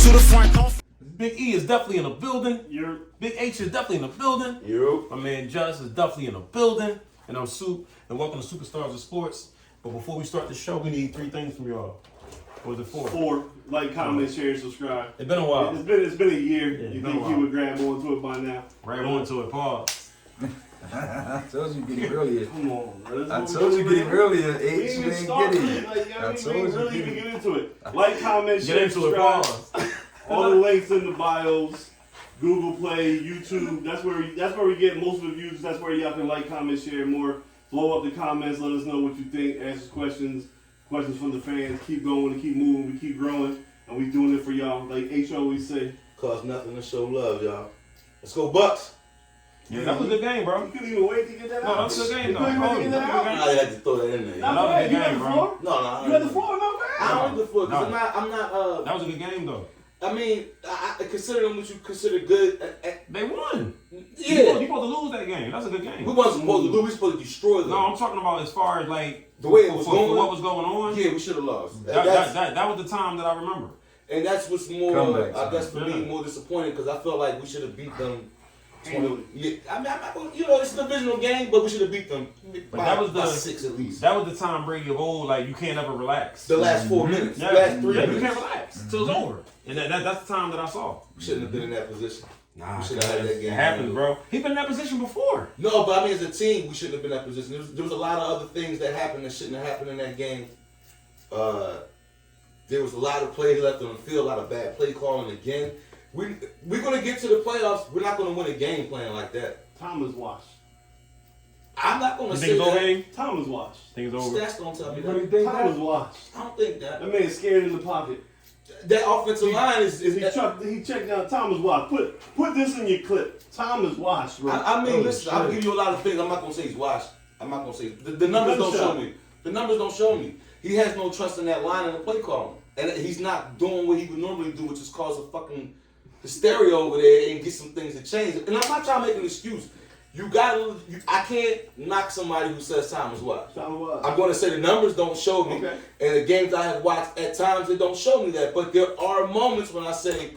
to the front. Big E is definitely in the building. Big H is definitely in the building. My man Just is definitely in the building. And I'm Soup. And welcome to Superstars of Sports. But before we start the show, we need 3 things from y'all. Or is it 4? 4. Like, comment, share, subscribe. It's been a while. It's been a year. Yeah, you think he would grab onto it by now? Grab onto it, pause. I told you get it earlier. Come on, bro. I told you get it earlier. We ain't even started. I told you really even get into it. Like, comment, share, subscribe. All the links in the bios. Google Play, YouTube. That's where we get most of the views. That's where y'all can like, comment, share more. Blow up the comments. Let us know what you think. Ask us questions from the fans. Keep going and keep moving. We keep growing, and we doing it for y'all. Like H always say, cost nothing to show love, y'all. Let's go Bucks. Yeah, that was a good game, bro. You couldn't even wait to get that out. No, that was a good game, though. I had to throw that in there. You had the floor? No. You had the floor? No, man. I don't have the floor because I'm not. That was a good game, though. I mean, I consider them what you consider good. They won. Yeah. You supposed to lose that game. That's a good game. We wasn't supposed to lose. We were supposed to destroy them. No, I'm talking about as far as like the way it was going. For what was going on. Yeah, we should have lost. That was the time that I remember. And that's what's more, I guess, for me, more disappointing because I felt like we should have beat them. 20, yeah, I mean, I'm not gonna, it's a divisional game, but we should have beat them by 6 at least. That was the Tom Brady of old. Like you can't ever relax. The last 4 minutes, the last 3 minutes, you can't relax till it's over. And that's the time that I saw. We shouldn't have been in that position. Nah, we should have had that game. It happened, bro. He's been in that position before. No, but I mean, as a team, we shouldn't have been in that position. There was a lot of other things that happened that shouldn't have happened in that game. There was a lot of plays left on the field, a lot of bad play calling again. We're going to get to the playoffs. We're not going to win a game playing like that. Tom is washed. I'm not going to say think it's over? Tom is washed. Think it's over? Stats don't tell me that. Tom is washed. I don't think that. That man's scared in the pocket. That offensive line is he checked down. Tom is washed. Put this in your clip. Tom is washed, bro. I mean, listen, I'll give you a lot of things. I'm not going to say he's washed. I'm not going to say. The numbers don't show me. The numbers don't show me. He has no trust in that line and the play calling. And he's not doing what he would normally do, which is cause a fucking hysteria over there and get some things to change. And I'm not trying to make an excuse. I can't knock somebody who says Tom is washed. I'm going to say the numbers don't show me. Okay. And the games I have watched, at times, they don't show me that. But there are moments when I say,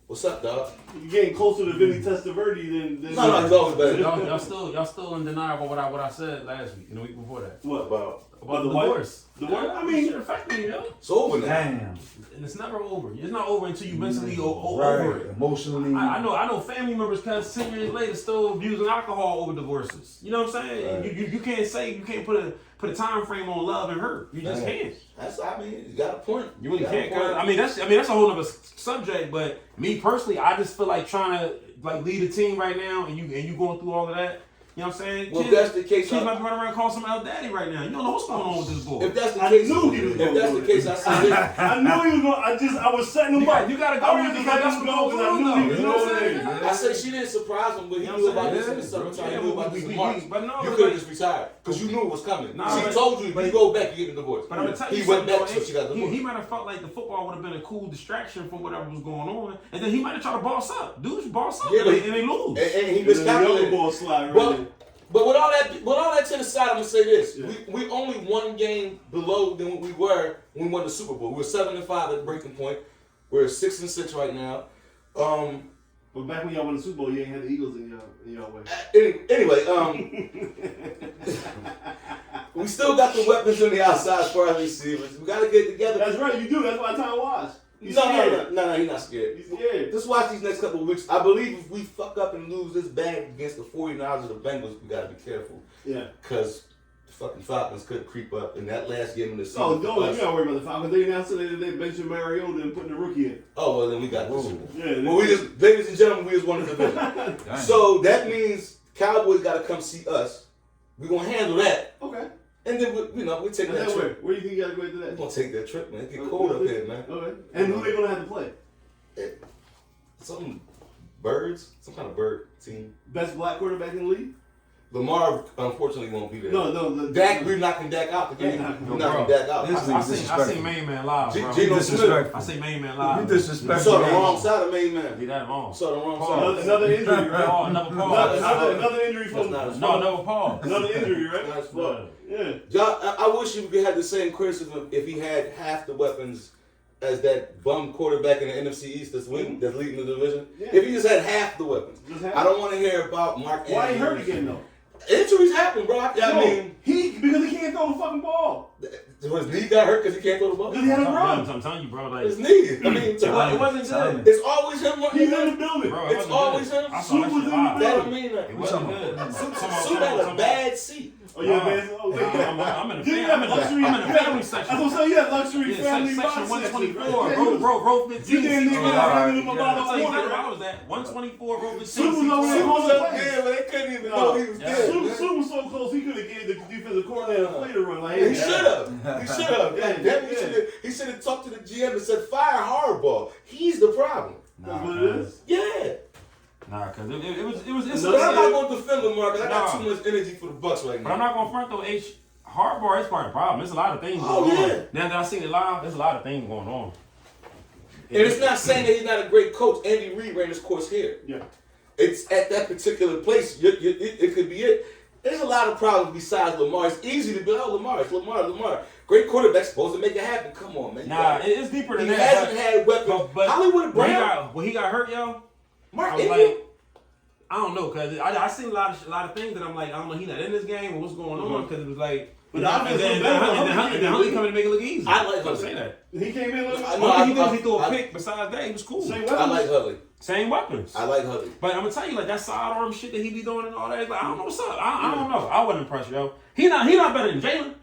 what's up, dog? You're getting closer to Vinny Testaverde than No, it's always better. Y'all still in denial about what I said last week and the week before that. What? About the divorce. The divorce? I mean, it affected me, yo. It's over now. Damn. And it's never over. It's not over until you mentally over it. Emotionally. I know family members 10 years later still abusing alcohol over divorces. You know what I'm saying? Right. You can't put a time frame on love and hurt. You just can't. You got a point. You really can't. I mean that's a whole other subject. But me personally, I just feel like trying to lead a team right now, and you going through all of that. You know what I'm saying? Well, if that's the case, kids might be running around calling some El Daddy right now. You don't know what's going on with this boy. If that's the case, I say this. I knew he was going. I was setting him up. You gotta go because that's what's going on. You know what I'm saying? I say she didn't surprise him, but he knew about this in the summertime. He knew about this in March. You could have just retired because you knew it was coming. She told you, you go back, you get a divorce. But I'm gonna tell you, he went back, so she got divorced. He might have felt like the football would have been a cool distraction from whatever was going on, and then he might have tried to boss up. Dudes boss up, and they lose. And he miscalculated. Ball slide right. But with all that to the side, I'm gonna say this: we only 1 game below than what we were when we won the Super Bowl. We were 7-5 at breaking point. We're 6-6 right now. But back when y'all won the Super Bowl, you ain't had the Eagles in y'all way. Anyway, we still got the weapons on the outside as far as receivers. We gotta get together. That's right, you do. That's why Tom was. No, he's not scared. He's scared. Just watch these next couple of weeks. I believe if we fuck up and lose this bang against the 49ers or the Bengals, we gotta be careful. Yeah. Because the fucking Falcons could creep up in that last game of the season. Oh, you gotta worry about the Falcons. They announced today that they benched Mariota and putting the rookie in. Oh, well, then we got this. Yeah. Well, ladies and gentlemen, we just wanted to win. So that means Cowboys gotta come see us. We're gonna handle that. Okay. And then we're taking that trip. Where do you think you gotta go into that? We're gonna take that trip, man. It get cold up here, man. Okay. And who they gonna have to play? Some birds, some kind of bird team. Best black quarterback in the league? Lamar, unfortunately, won't be there. No. Dak, we're knocking Dak out the game. We're knocking Dak out. I seen Main Man live, bro. Geno Smith. I seen Main Man live. You disrespectful. You saw the wrong side of Main Man. He that wrong. Saw the wrong side. Another injury, right? Another pause. Another injury from another pause. Another injury, right? That's fun. Yeah. I wish you could have the same criticism if he had half the weapons as that bum quarterback in the NFC East that's leading the division. Yeah. If he just had half the weapons, I don't want to hear about Mark Andrews. Why he hurt again though? Injuries happen, bro. I mean, because he can't throw the fucking ball. His knee got hurt because he can't throw the ball. Because he had a run. I'm telling you, bro. Like his knee. I mean, it wasn't good. It's always him. He's in the building. Bro, it's always him. Soup was in the building. That don't mean that. It wasn't good. Soup had a bad seat. Oh yeah, man. I'm in the family section. I was gonna say you had luxury family section 124. Row 15. You didn't even know I was at 124, row 15. Soup was over there, but they couldn't even know he was there. Soup was so close he could have gave the defensive coordinator a play to run. Like, he should have. He should have talked to the GM and said, "Fire Hardball. He's the problem." That's what it is. Yeah. Nah, because it was. But I'm not going to defend Lamar because I got too much energy for the Bucks right now. But I'm not going to front though. Hardball is part of the problem. There's a lot of things going on. Now that I seen it live, there's a lot of things going on. And it's not saying that he's not a great coach. Andy Reid ran his course here. Yeah. It's at that particular place. It could be it. There's a lot of problems besides Lamar. It's easy to be, Lamar. It's Lamar. Great quarterback supposed to make it happen. Come on, man. Nah, it's deeper than that. He hasn't had weapons. But Hollywood Brown. When he got hurt, yo, Mark I was Ingram. like, I don't know, cause I seen a lot of things that I'm like, I don't know, he not in this game or what's going on, cause it was like, but then Huntley come in to make it look easy. I like say that. He came in. He threw a pick. Besides that, he was cool. I like Huntley. Same weapons. I like Huntley. But I'm gonna tell you, like that sidearm shit that he be doing and all that. Like I don't know what's up. I don't know. I wasn't impressed, yo. He not better than Jalen.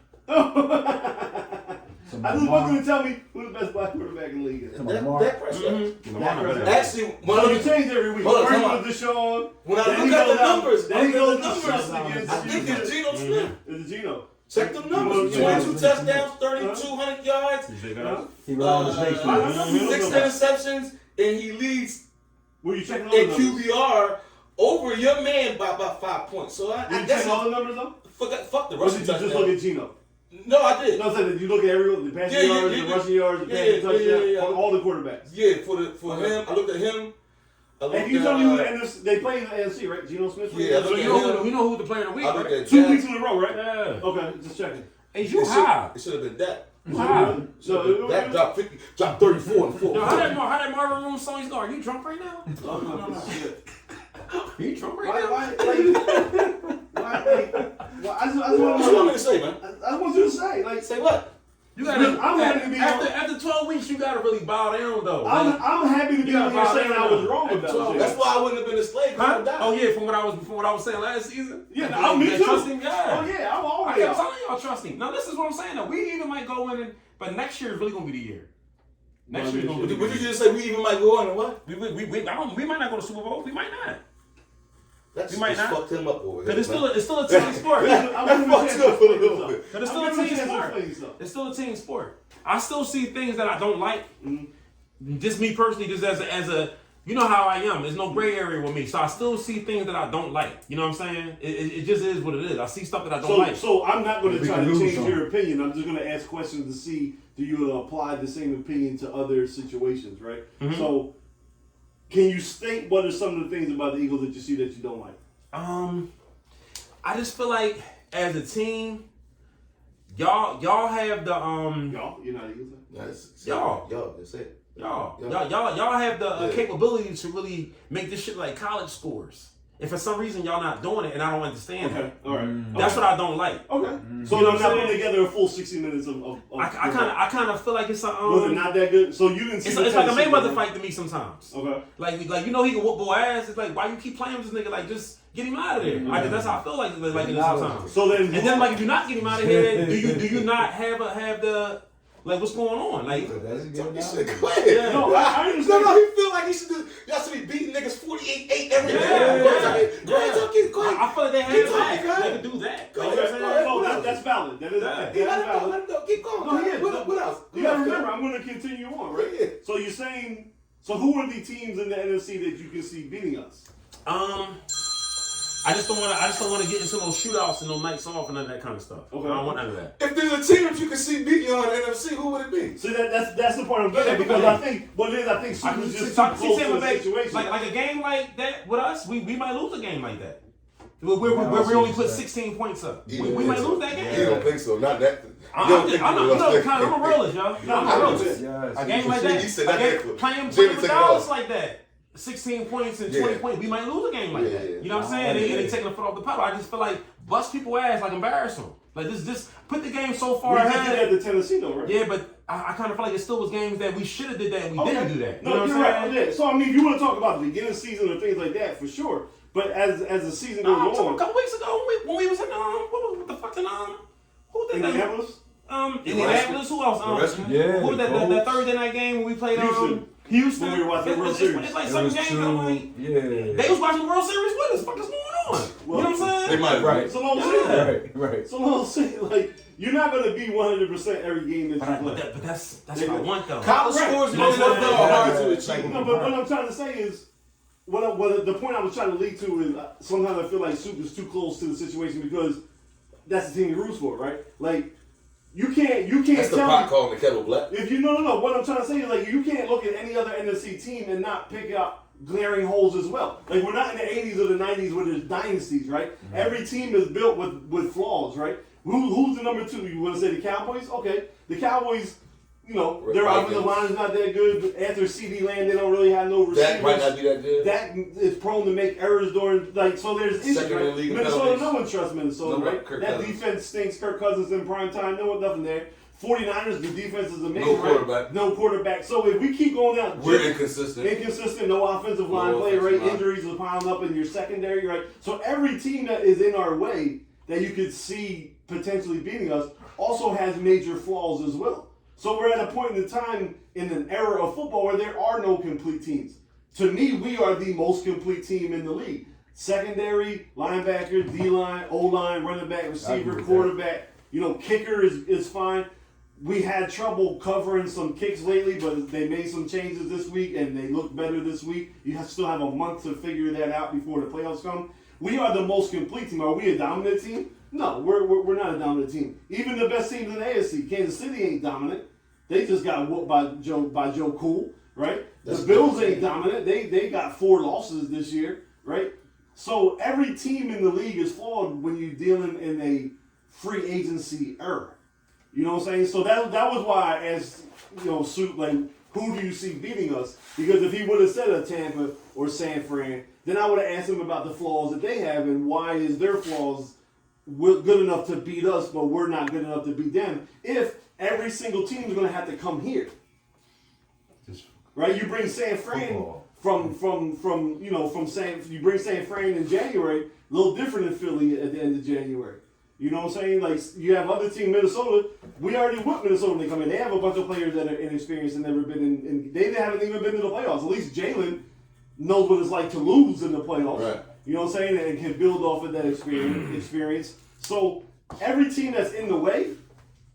I just want you to tell me who the best black quarterback in the league is. That pressure. Actually, when you change every week. First was Deshaun. When I look at the numbers, then he goes to I think it's Geno Smith. It's Geno. Check the numbers. 22 touchdowns, 3,200 yards. He ran his nation. 6 interceptions, and he leads Were you checking all in the numbers? QBR over your man by about 5 points. So I you checking all the numbers though? Fuck the Or rushing did you just look at Geno? No, I did. No, I said that you look at the passing yards, the rushing yards, the passing touchdowns, all the quarterbacks. Yeah, for him, I looked at him. And you tell me who they play in the NFC, right? Geno Smith. Yeah, so you know who the player of the week, right? 2 weeks in a row, right? Yeah. Okay, just checking. Hey, you high? It should have been that. So that dropped 34 and 4. Yo, how that Marvin Room song go? Are you drunk right now? No. Are you drunk right now? Why? I just What you want me to say, man? I want you to say, like, Say what? You gotta. I'm happy to be after 12 weeks, you gotta really bow down though. I'm happy to be on here saying I was wrong about it. That's why I wouldn't have been a slave. Huh? Oh yeah, from what I was saying last season. Yeah, me too. Trust him, yeah. Oh yeah, I'm always. I kept telling y'all trust him. Now this is what I'm saying. Though we even might go in, but next year is really gonna be the year. Next year is gonna be. Would you just say we even might go on and what? We might not go to Super Bowl. We might not. That's we might not fucked him up over here. Because it's still a team sport. That's fucked up a little bit. But it's still a team sport. It's still a team sport. I still see things that I don't like. Just me personally, just as a you know how I am. There's no gray area with me. So I still see things that I don't like. You know what I'm saying? It just is what it is. I see stuff that I don't like. So I'm not going to try to change your opinion. I'm just going to ask questions to see do you apply the same opinion to other situations, right? Mm-hmm. So can you state what are some of the things about the Eagles that you see that you don't like? I just feel like as a team, y'all have the Y'all, you're not Eagles. Y'all, that's it. Y'all have the capability to really make this shit like college scores. And for some reason y'all not doing it, and I don't understand that. All right. That's what I don't like. Okay. So they're not putting together a full 60 minutes of I kind of feel like it's a was it not that good? So you didn't see it's like a Mayweather fight to me sometimes. Okay. Like you know he can whoop boy ass. It's like why you keep playing with this nigga? Like just get him out of there. Like that's how I feel like it is sometimes. So then like if you not get him out of here, do you not have the like what's going on? Like No, I understand. No, he feel like he should do. Y'all should be beating niggas 48-8 every day. Go ahead. I feel like they have they can do that. That's valid. That is valid. Keep going. What else? You gotta remember, I'm going to continue on, right? Yeah. So you're saying, who are the teams in the NFC that you can see beating us? I just don't want to get into those shootouts and no nights off and none of that kind of stuff. Okay. I don't want none of that. If there's a team that you can see beating on the NFC, who would it be? So that's the part I'm getting at because I think what it is, I think Soupa's just too close to the situation. Like a game like that with us, we might lose a game like that. Where we only put 16 points up. We might lose that game. You don't think so? Not that. I'm a realist, y'all. I'm a realist. A game like that, playing with Dallas like that, 16 points and 20 points, we might lose a game like that. You know what I'm saying? And they taking the foot off the pedal. I just feel like bust people ass, like embarrass them. Like this put the game so far ahead. We did that to Tennessee though, right? Yeah, but I kind of feel like it still was games that we should have did that and we didn't do that. You know what you're right. Yeah. So I mean, if you want to talk about the beginning of the season or things like that, for sure. But as the season goes on, a couple weeks ago when we was in what the fuck who did Indianapolis? Indianapolis. Who else? Who was that Thursday night game when we played Houston? When we were watching the World Series. It's like some games I'm like, they was watching the World Series with us. What the fuck is going on? Well, you know what I'm saying? They might right. So what I'm saying, Right. So what I'm saying, like, you're not gonna be 100% every game that you play. But that's what I want though. College scores in the NFL are hard to achieve. No, but what I'm trying to say is, what the point I was trying to lead to is sometimes I feel like Soup is too close to the situation because that's the team he roots for, right? Like, you can't That's the tell pot me, calling the kettle black. if you no. What I'm trying to say is, like, you can't look at any other NFC team and not pick out glaring holes as well. Like, we're not in the 80s or the 90s where there's dynasties, right? Mm-hmm. Every team is built with flaws, right? Who's the number two? You want to say the Cowboys? Okay, the Cowboys. You know, their offensive line is not that good. But after CD Land, they don't really have no receivers. That might not be that good. That is prone to make errors during, like, so there's issues, Second in the right? league in Minnesota, penalties. no one trusts Minnesota, right? Kirk That Cousins. defense stinks. Kirk Cousins in prime time, nothing there. 49ers, the defense is amazing, No quarterback. right? No quarterback. So if we keep going down, We're inconsistent. no offensive line play, right? Injuries are piling up in your secondary, right? So every team that is in our way that you could see potentially beating us also has major flaws as well. So we're at a point in time in an era of football where there are no complete teams. To me, we are the most complete team in the league. Secondary, linebacker, D-line, O-line, running back, receiver, quarterback. You know, kicker is fine. We had trouble covering some kicks lately, but they made some changes this week, and they look better this week. You still have a month to figure that out before the playoffs come. We are the most complete team. Are we a dominant team? No, we're not a dominant team. Even the best teams in the AFC, Kansas City ain't dominant. They just got whooped by Joe Cool, right? The Bills ain't dominant. They got 4 losses this year, right? So every team in the league is flawed when you're dealing in a free agency era. You know what I'm saying? So that was why I asked, Soup, like, who do you see beating us? Because if he would have said a Tampa or San Fran, then I would have asked him about the flaws that they have and why is their flaws good enough to beat us, but we're not good enough to beat them. If every single team is going to have to come here, right? You bring San Fran you bring San Fran in January, a little different than Philly at the end of January. You know what I'm saying? Like, you have other team, Minnesota. We already whipped Minnesota when they come in. They have a bunch of players that are inexperienced and never been in. They haven't even been to the playoffs. At least Jalen knows what it's like to lose in the playoffs. Right. You know what I'm saying? And can build off of that experience. So every team that's in the way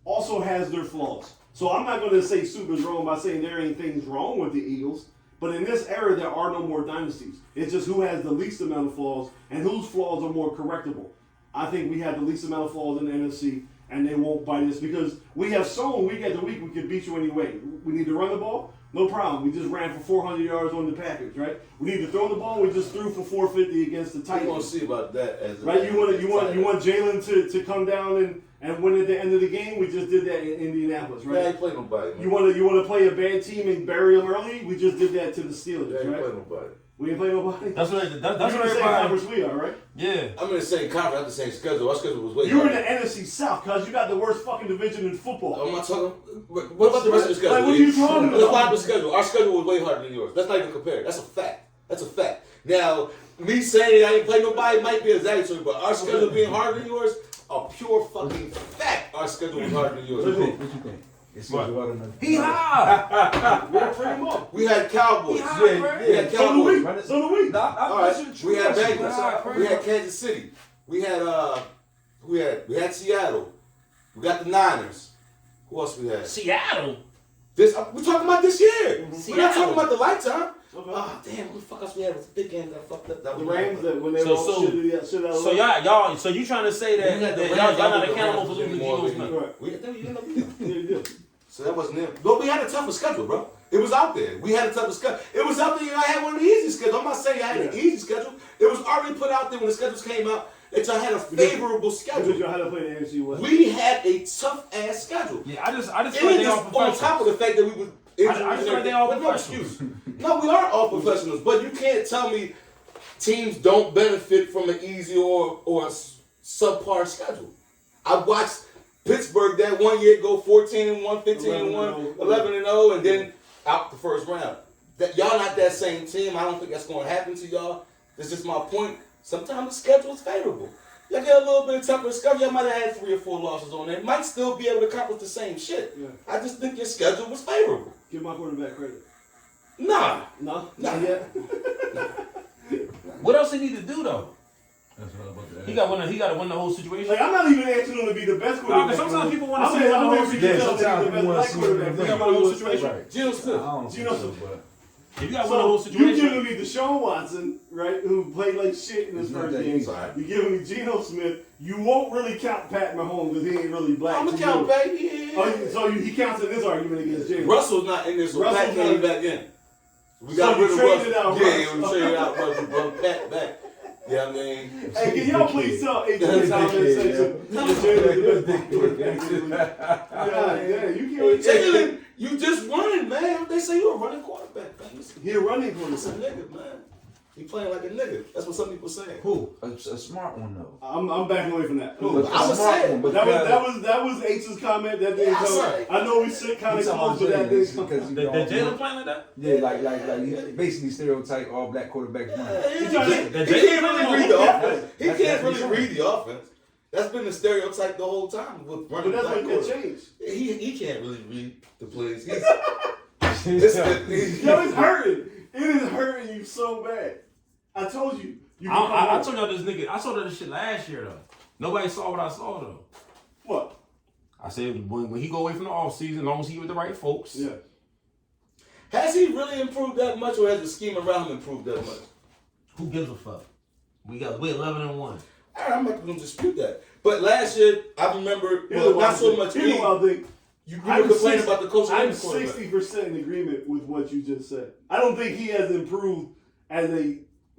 also has their flaws. So I'm not going to say Soup is wrong by saying there ain't things wrong with the Eagles. But in this era, there are no more dynasties. It's just who has the least amount of flaws and whose flaws are more correctable. I think we have the least amount of flaws in the NFC, and they won't bite us because we have shown week after week we can beat you anyway. We need to run the ball, no problem. We just ran for 400 yards on the Packers, right? We need to throw the ball. We just threw for 450 against the Titans. We want to see about that as right. You want Jalen to come down and win at the end of the game. We just did that in Indianapolis, right? Yeah, I ain't play nobody. Man. You want to play a bad team and bury them early? We just did that to the Steelers, yeah, right? Play nobody. We ain't play nobody. That's what that's what the same conference we are, right? Yeah. I'm in the same conference. I have the same schedule. Our schedule was way. You're in the NFC South because you got the worst fucking division in football. I'm not talking. What about the rest of the schedule? Like, what are you talking about? Let's find the schedule. Our schedule was way harder than yours. Let's not even compare. That's a fact. That's a fact. Now, me saying I ain't play nobody might be exaggerated, but our schedule being harder than yours, a pure fucking fact. Our schedule was harder than yours. What you think? He high. We had Cowboys. We had Cowboys. So do we. All right. We had Bengals. We had Kansas City. We had Seattle. We got the Niners. Who else we had? Seattle. We're talking about this year. Seattle. We're not talking about the lifetime. Okay. Oh damn! Who the fuck else we had? It was a big game that fucked up. That The was Rams that when they shit out. So y'all, so you trying to say that y'all not accountable for losing the Eagles? Right. We did. So that wasn't him. But we had a tougher schedule, bro. It was out there. We had a tougher schedule. It was out there. I had one of the easiest schedules. I'm not saying I had an easy schedule. It was already put out there when the schedules came out that y'all had a favorable schedule. Because y'all had to play the NFC West. We had a tough ass schedule. Yeah, I just feel like And they all just on top of the fact that we were I just feel like they all professionals. No, we are all professionals, but you can't tell me teams don't benefit from an easy or a subpar schedule. I watched Pittsburgh that one year go 14-1, 15-1, 11-0, and then out the first round. That y'all not that same team. I don't think that's going to happen to y'all. That's just my point. Sometimes the schedule is favorable. Y'all get a little bit of tougher schedule. Y'all might have had 3 or 4 losses on there. Might still be able to accomplish the same shit. Yeah. I just think your schedule was favorable. Give my quarterback credit. Nah. No? Not yet. What else he need to do though? That's what I'm about to ask. He got to win the whole situation. Like, I'm not even asking him to be the best quarterback. No, sometimes people want to I'm see the whole situation. situation. The best quarterback. He got to win the whole situation. Geno Smith. I don't think so, but If you got to win the whole So, you situation. giving me Deshaun Watson, right, who played like shit in his It's not first that game. easy. You giving me Geno Smith. You won't really count Pat Mahomes because he ain't really black. I'm to going to count you. back. Yeah. So he counts in this argument against Jalen. Russell's not in there, so Russell's Pat came not- back in. We So got you rid of traded Russell. out Yeah, Russ. we traded out Russell, brought Pat back. Yeah, I mean. Hey, can y'all please tell AJ Thomas section that Jalen's the best quarterback? Yeah, you can't. Jalen, you just running, man. They say you're a running quarterback, man. He a running It's a quarterback. nigga, man. He playing like a nigga. That's what some people say. Who? a smart one though. I'm backing away from that. But I was saying, but That was H's comment. That didn't Yeah, I come. said. I know we sit kind of close, but that didn't come. because Did Jalen playing like that? yeah, like he basically stereotype all black quarterbacks running. He can't really read the offense. He can't really read the offense. That's been the stereotype the whole time with But running that's black what can quarterbacks. change. He can't really read the plays. Yo, it's hurting. It is hurting you so bad. I told you. I told y'all this nigga. I saw this shit last year though. Nobody saw what I saw though. What? I said when he go away from the offseason, as long as he with the right folks. Yeah. Has he really improved that much, or has the scheme around him improved that much? Who gives a fuck? We 11-1. I'm not going to dispute that. But last year, I remember, not so much. Here's what I think. You were complaining about the coach. I'm 60% in agreement with what you just said. I don't think he has improved as a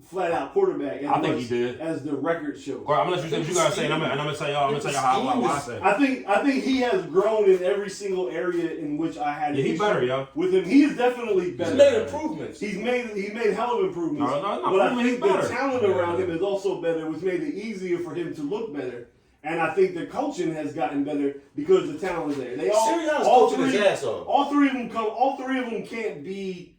flat-out quarterback. I think he did. As the record shows. All right, I'm gonna let you say what you guys say, and I'm gonna tell y'all. I'm gonna tell y'all how I say. I think he has grown in every single area in which I had. Yeah, he's better, yo. With him, he is definitely better. He's made improvements. He made hell of improvements. No, but I think he's the better. talent around him is also better, which made it easier for him to look better. And I think the coaching has gotten better because the talent is there. They all coaching his ass off. All three of them can't be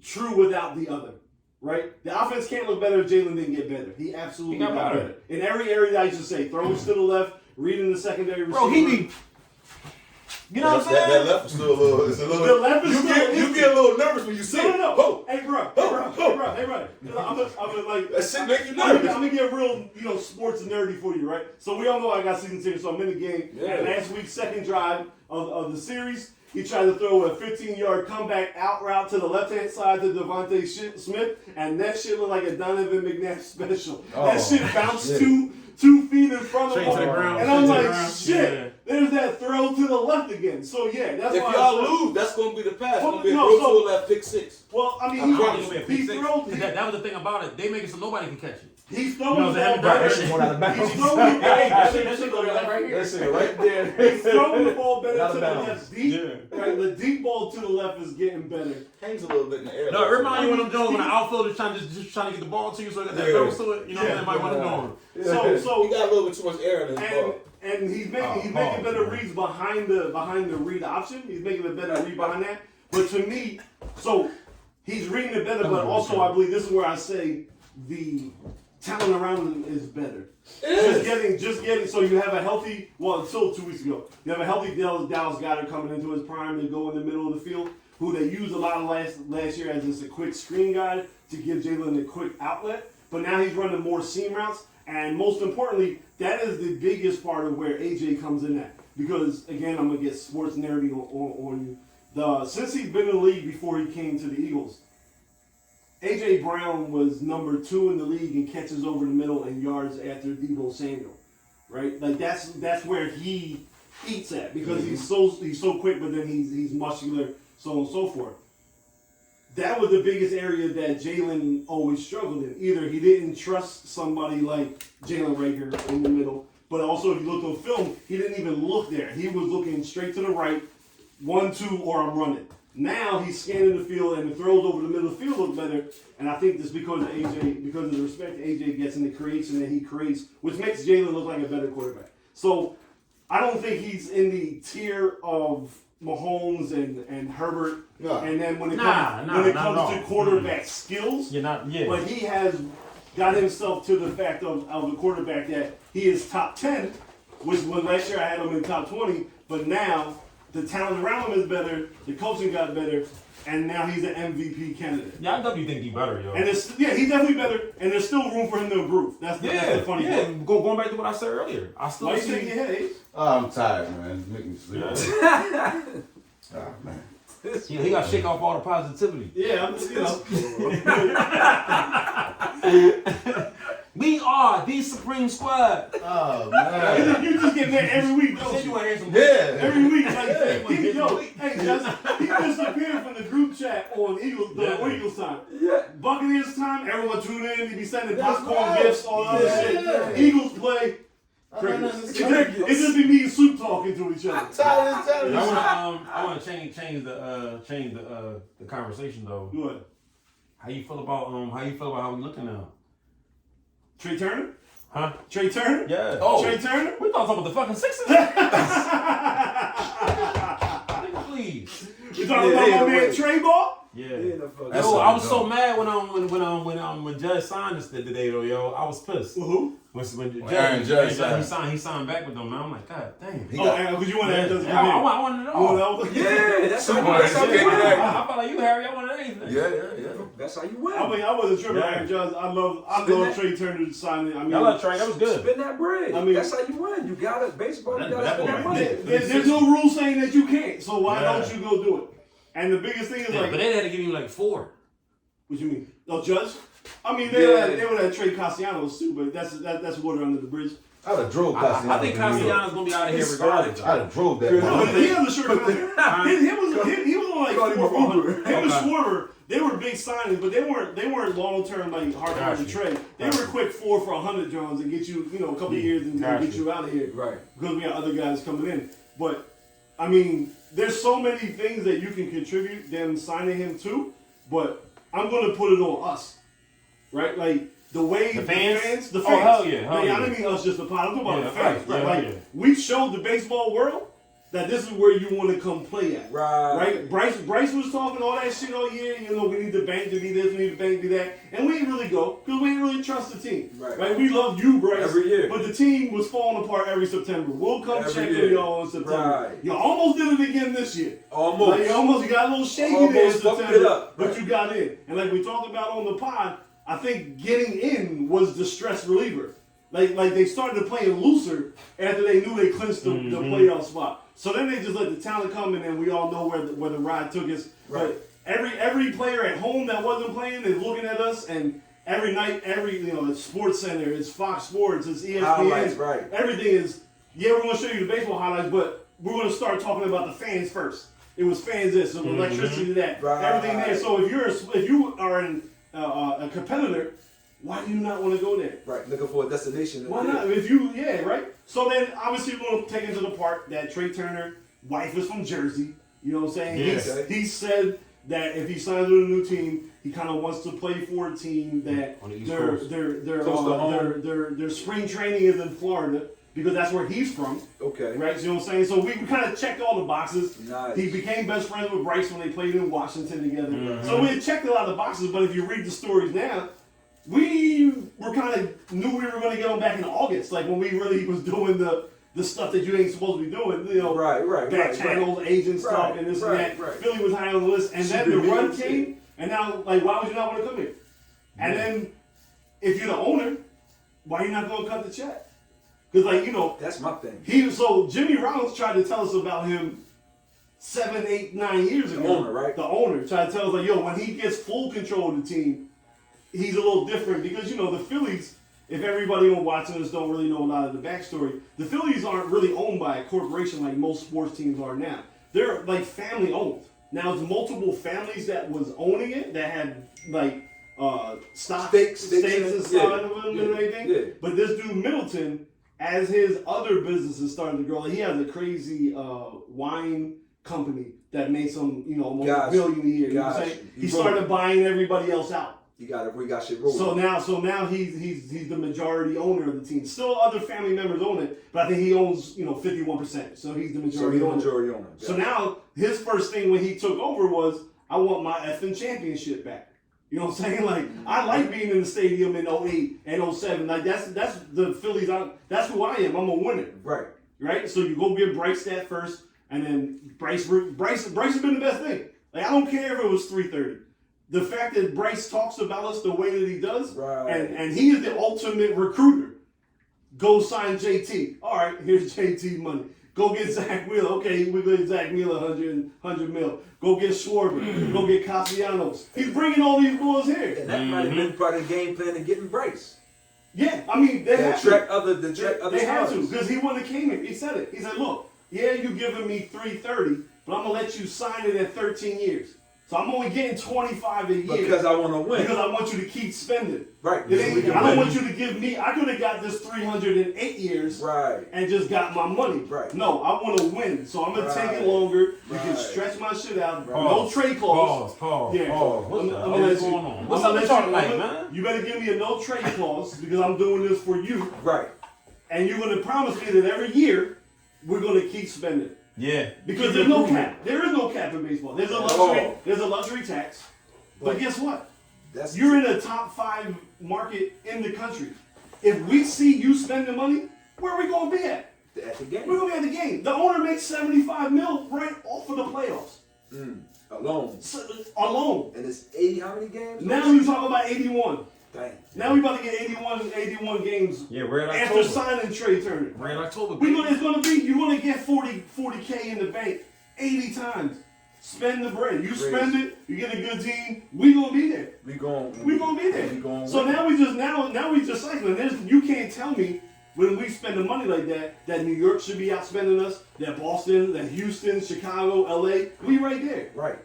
true without the other. Right? The offense can't look better if Jalen didn't get better. He absolutely got better. In every area I used to say, throws to the left, reading the secondary receiver. Bro, he be. You know what I'm saying? That left is still a little. It's a little. The left is you get a little nervous when you see it. No. Hey, bro. I'm like. That shit make you I'm nervous. gonna get real, sports nerdy for you, right? So we all know I got season tickets, so I'm in the game. Yeah. And last week's second drive of the series, he tried to throw a 15-yard comeback out route to the left-hand side to Devontae Smith, and that shit looked like a Donovan McNabb special. That shit bounced 2 feet in front of him. Straight to the ground. And I'm like, ground. shit, Yeah. There's that throw to the left again. So, yeah, that's If why y'all lose, that's gonna be the pass. It's Well, gonna be a no, throw so- to a left, pick 6. Well, I mean, I promise you, he throws. that was the thing about it. They make it so nobody can catch it. He's throwing You know, the they ball haven't done better. that shit Going out of bounds. He's throwing the That shit go right here. That's it right there. He's throwing the ball better Out to of the bounds. left deep. Yeah. Right, the deep ball to the left is getting better. Hangs a little bit in the air. No, it reminds you of them Jones when the outfielder's trying to get the ball to you, so that throws to it. You know what I'm saying? What I'm doing. So he got a little bit too much air in his ball. and he's making better reads behind the read option. He's making a better read behind that. But to me, so he's reading it better. But also, I believe this is where I say the talent around him is better. Just getting. So you have a healthy. Well, until 2 weeks ago, you have a healthy Dallas Goedert coming into his prime to go in the middle of the field, who they used a lot of last year as just a quick screen guy to give Jalen a quick outlet. But now he's running more seam routes, and most importantly, that is the biggest part of where AJ comes in at. Because again, I'm gonna get sports nerdy on you. Since he's been in the league before he came to the Eagles, A.J. Brown was number 2 in the league in catches over the middle and yards after Deebo Samuel, right? Like that's where he eats at because he's so quick, but then he's muscular, so on and so forth. That was the biggest area that Jalen always struggled in. Either he didn't trust somebody like Jalen right here in the middle, but also if you looked on film, he didn't even look there. He was looking straight to the right, 1-2, or I'm running. Now he's scanning the field, and the throws over the middle of the field look better. And I think this because of AJ, because of the respect AJ gets in the creation that he creates, which makes Jalen look like a better quarterback. So I don't think he's in the tier of Mahomes and Herbert. No. And then when it comes to quarterback skills, but he has got himself to the fact of the quarterback that he is top 10, which when last year I had him in top 20, but now the talent around him is better, the coaching got better, and now he's an MVP candidate. Yeah, I definitely think he's better, yo. And he's definitely better, and there's still room for him to improve. That's the funny part. Going back to what I said earlier, I still Why you see. shaking your head, Ace? Oh, I'm tired, man. Make me sleep. Oh, man. Yeah, he got to shake off all the positivity. Yeah, We are the Supreme Squad. Oh, man. You just get mad every week, don't you? Every week, he disappeared from the group chat on Eagles time. Yeah. Buccaneers time, everyone tune in. He be sending popcorn gifts, all other shit. Eagles play. It just be me and Soup talking to each other. I want to change the conversation though. Good. How you feel about how we looking now? Trae Turner? Huh? Trae Turner? Yeah. Oh. Trae Turner? We thought about the fucking Sixers. Nigga, please. You talking about my man Trae Ball? Yeah. Yo, I was so mad when Judge signed this today though, yo. I was pissed. Who? When Judge he signed back with them, man. I'm like, God damn. Because you want to have I wanted it all. Yeah, that's how you win. I felt like you, Harry. I wanted anything. Yeah. That's how you win. I mean, I wasn't tripping. I love Trae Turner signing. I mean, I love Trae. That was good. Spend that bread. I mean, that's how you win. You got it. Baseball, you got to spend that money. There's no rule saying that you can't. So why don't you go do it? And the biggest thing is but they had to give you like 4. What you mean? No, Judge? I mean, they would have Trey Castellanos too, but that's water under the bridge. I'd have drove Castellanos. I think Castellanos gonna be out of here regardless. I'd have drove that. He has a short contract. He was on like 400. Him and Schwarber, they were big signings, but they weren't long term like hard to trade. They were quick 4 for 100 Jones and get you a couple of years and get you out of here. Right. Because we got other guys coming in. But I mean, there's so many things that you can contribute them signing him to, but I'm gonna put it on us. Right? Like the way the fans. Oh, hell yeah. I didn't mean us just the pod. I'm talking about the fans. Yeah, like we showed the baseball world that this is where you want to come play at. Right? Bryce was talking all that shit all year. We need the bank to be this, we need the bank to be that. And we didn't really go because we didn't really trust the team. Right? We love you, Bryce. Every year. But the team was falling apart every September. We'll come check with y'all in September. Right. You almost did it again this year. Almost. You got a little shaky there in September. But you got in. And like we talked about on the pod, I think getting in was the stress reliever. Like they started playing looser after they knew they clinched the playoff spot. So then they just let the talent come, and then we all know where the ride took us. Right. But every player at home that wasn't playing is looking at us, and every night, it's Sports Center, it's Fox Sports, it's ESPN, highlights, right. Everything is. Yeah, we're gonna show you the baseball highlights, but we're gonna start talking about the fans first. It was fans this, electricity that, everything there. So if you are a competitor, why do you not want to go there? Right, looking for a destination. Why not? Right? So then, obviously, we're going to take into the part that Trae Turner, wife is from Jersey. You know what I'm saying? Yeah. He said that if he signs with a new team, he kind of wants to play for a team that their spring training is in Florida because that's where he's from. Okay. Right? You know what I'm saying? So we kind of checked all the boxes. Nice. He became best friends with Bryce when they played in Washington together. Mm-hmm. So we had checked a lot of the boxes, but if you read the stories now, we were kind of knew we were going to get him back in August, like when we really was doing the stuff that you ain't supposed to be doing, back channels, agent stuff, and this and that. Right. Philly was high on the list, and then the run came, and now, like, why would you not want to come here? And then, if you're the owner, why are you not going to cut the check? Because, that's my thing. Jimmy Rollins tried to tell us about him 7, 8, 9 years ago. The owner, right? The owner tried to tell us, when he gets full control of the team, he's a little different because, the Phillies, if everybody watching this don't really know a lot of the backstory, the Phillies aren't really owned by a corporation like most sports teams are now. They're like family owned. Now it's multiple families that was owning it that had like stakes inside of them and everything. Yeah. But this dude Middleton, as his other businesses started to grow, like he has a crazy wine company that made some, almost $1 billion a year. You know what I'm saying? He started buying everybody else out. He got shit rolling. So now he's the majority owner of the team. Still other family members own it, but I think he owns 51%. So he's the majority owner. So now his first thing when he took over was, I want my effing championship back. You know what I'm saying? Like I like being in the stadium in 08 and 07. Like that's the Phillies. That's who I am. I'm a winner. Right. So you go get Bryce that first, and then Bryce has been the best thing. Like I don't care if it was 3:30. The fact that Bryce talks about us the way that he does, and he is the ultimate recruiter. Go sign JT. All right, here's JT money. Go get Zach Wheeler. Okay, we get Zach Wheeler 100 mil. Go get Schwarber. Go get Castellanos. He's bringing all these boys here. And that might have been part of the game plan of getting Bryce. Yeah, I mean they had to. They had to because he wouldn't have came here. He said it. He said, "Look, yeah, you giving me 330, but I'm gonna let you sign it at 13 years." So I'm only getting 25 a year. Because I want to win. Because I want you to keep spending. Right. I don't want you to give me, I could have got this 308 years. Right. And just got my money. Right. No, I want to win. So I'm going to take it longer. You can stretch my shit out. No trade clause. Pause. Yeah. What's going on? What's up with y'all tonight, man? You better give me a no trade clause because I'm doing this for you. Right. And you're going to promise me that every year we're going to keep spending. Yeah. Because there's no cap. There is no cap in baseball. There's a luxury tax. But guess what? You're in a top 5 market in the country. If we see you spending money, where are we going to be at? At the game. We're going to be at the game. The owner makes $75 million right off of the playoffs. Alone. And it's 80 how many games? Now you talk about 81. Dang. Now we about to get 81 games. Yeah, we're in October. After signing Trae Turner. We're in October. It's going to be, you're going to get 40K in the bank 80 times. Spend the bread. You spend it, you get a good team, we going to be there. We going to be there. So now we just cycling. You can't tell me when we spend the money like that New York should be outspending us, that Boston, that Houston, Chicago, LA, we right there. Right.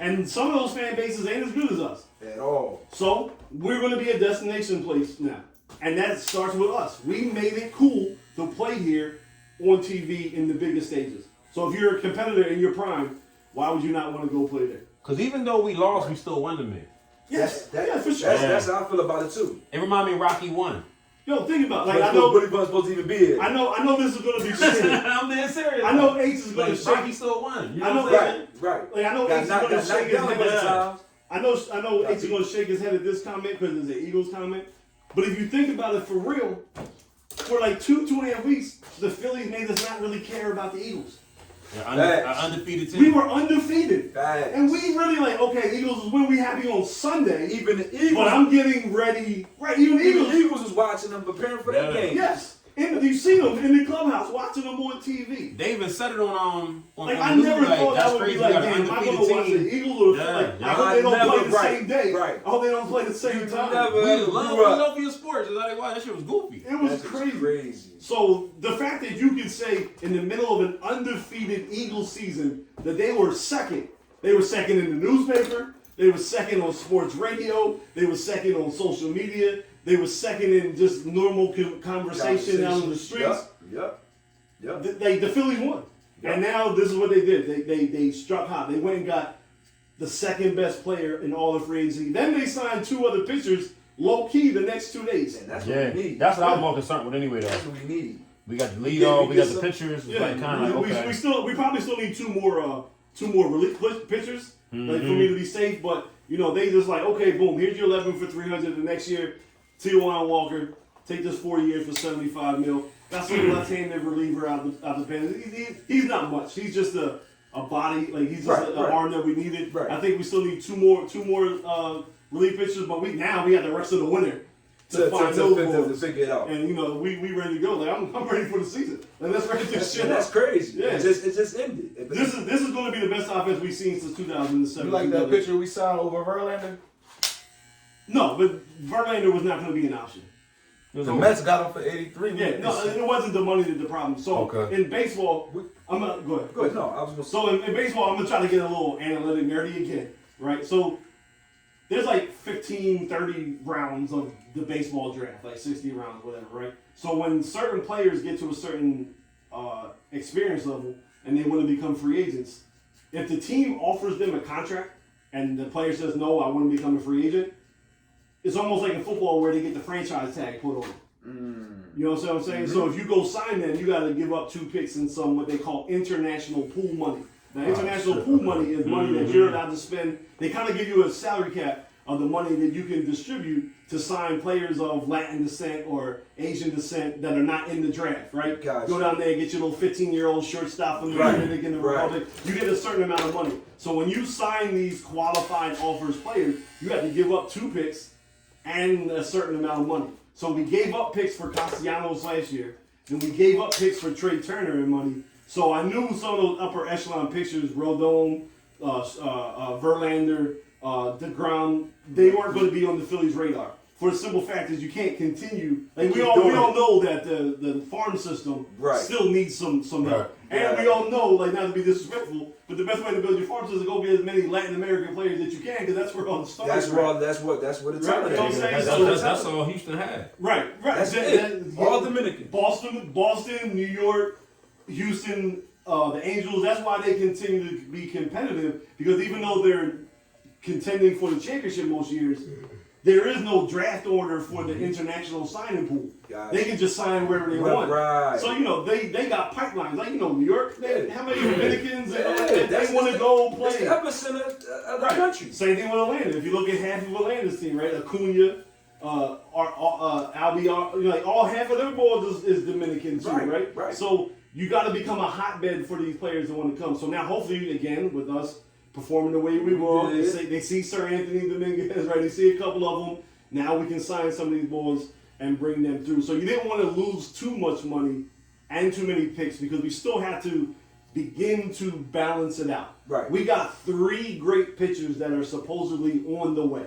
And some of those fan bases ain't as good as us. At all. So we're going to be a destination place now. And that starts with us. We made it cool to play here on TV in the biggest stages. So if you're a competitor in your prime, why would you not want to go play there? Because even though we lost, we still won the man. Yes, for sure. That's how I feel about it too. It reminds me of Rocky 1. Yo, think about it. Like I know Billy Bunn's supposed to even be here. I know this is going to be shit. I'm being serious. I know Ace is going to shake. Rocky still won. You know I know, what I'm saying? right. Like I know Ace is going to shake his head. I know Ace is going to shake his head at this comment because it's an Eagles comment. But if you think about it for real, for like 2.5 weeks, the Phillies made us not really care about the Eagles. Undefeated team. We were undefeated. Facts. And we really okay, Eagles is when we happy on Sunday. Even the Eagles. But I'm getting ready. Right, even the Eagles was watching them preparing for that game. Yes. You see them in the clubhouse watching them on TV. They even said it on I never thought that would be like, damn, am I going to watch the Eagles? I hope they don't play the same day. Right. I hope they don't play the same time. We love Philadelphia sports. It's like, wow, that shit was goofy. It was crazy. So the fact that you can say in the middle of an undefeated Eagles season that they were second in the newspaper, they were second on sports radio, they were second on social media, they were second in just normal conversation out on the streets. Yep. The Phillies won. Yep. And now this is what they did. They struck hot. They went and got the second best player in all of free agency. Then they signed 2 other pitchers low key the next 2 days. And that's what we need. That's what I'm more concerned with ananyway, though. That's what we need. We got the lead off, we got the pitchers. Yeah, like kind of okay. We probably still need 2 more relief pitchers, like for me to be safe. But they just like, okay, boom, here's your 11 for 300 the next year. Tijuana Walker, take this 4 years for $75 million. Got some left-handed reliever out the pen. He's not much. He's just a body, like he's just an arm that we needed. Right. I think we still need two more relief pitchers, but we have the rest of the winter to find those figure it out. And we ready to go. Like I'm ready for the season. Like let's ready this shit. That's crazy. Yeah, it just ended. This is going to be the best offense we've seen since 2007. You like that pitcher we signed over Verlander? No, but Verlander was not going to be an option. The Mets got him for 83. Yeah, no, it wasn't the money that's the problem. So in baseball, I'm gonna go ahead. Go ahead. No, I was gonna. So in baseball, I'm gonna try to get a little analytic nerdy again, right? So there's like 15, 30 rounds of the baseball draft, like 60 rounds, whatever, right? So when certain players get to a certain experience level and they want to become free agents, if the team offers them a contract and the player says, no, I want to become a free agent, it's almost like in football where they get the franchise tag put on them. You know what I'm saying? Mm-hmm. So if you go sign them, you got to give up 2 picks and some what they call international pool money. Now, international pool money is money that you're allowed to spend. They kind of give you a salary cap of the money that you can distribute to sign players of Latin descent or Asian descent that are not in the draft, right? Gotcha. Go down there and get your little 15-year-old shortstop from the Dominican Republic. You get a certain amount of money. So when you sign these qualified offers players, you have to give up 2 picks and a certain amount of money. So we gave up picks for Castellanos last year, and we gave up picks for Trae Turner in money. So I knew some of those upper echelon pitchers, Rodon, Verlander, DeGrom, they weren't going to be on the Phillies' radar. For the simple fact is you can't continue. Like we all know that the farm system still needs some help. And we all know, like not to be disrespectful, but the best way to build your farm system is go get as many Latin American players that you can, because that's where all the stars. That's what it's right. That's all Houston had. Right. That's it. All Dominican. Boston, New York, Houston, the Angels. That's why they continue to be competitive, because even though they're contending for the championship most years, there is no draft order for the international signing pool. Gotcha. They can just sign wherever they want. Right. So, they got pipelines. Like, New York, how many Dominicans they want to go play? That's the epicenter of the country. Same thing with Atlanta. If you look at half of Atlanta's team, right? Acuna, Albion, like all half of their boys is Dominican too, right? So you got to become a hotbed for these players that want to come. So now, hopefully, again, with us performing the way we were, they see Sir Anthony Dominguez, right? They see a couple of them. Now we can sign some of these boys and bring them through. So you didn't want to lose too much money and too many picks, because we still have to begin to balance it out. Right. We got 3 great pitchers that are supposedly on the way.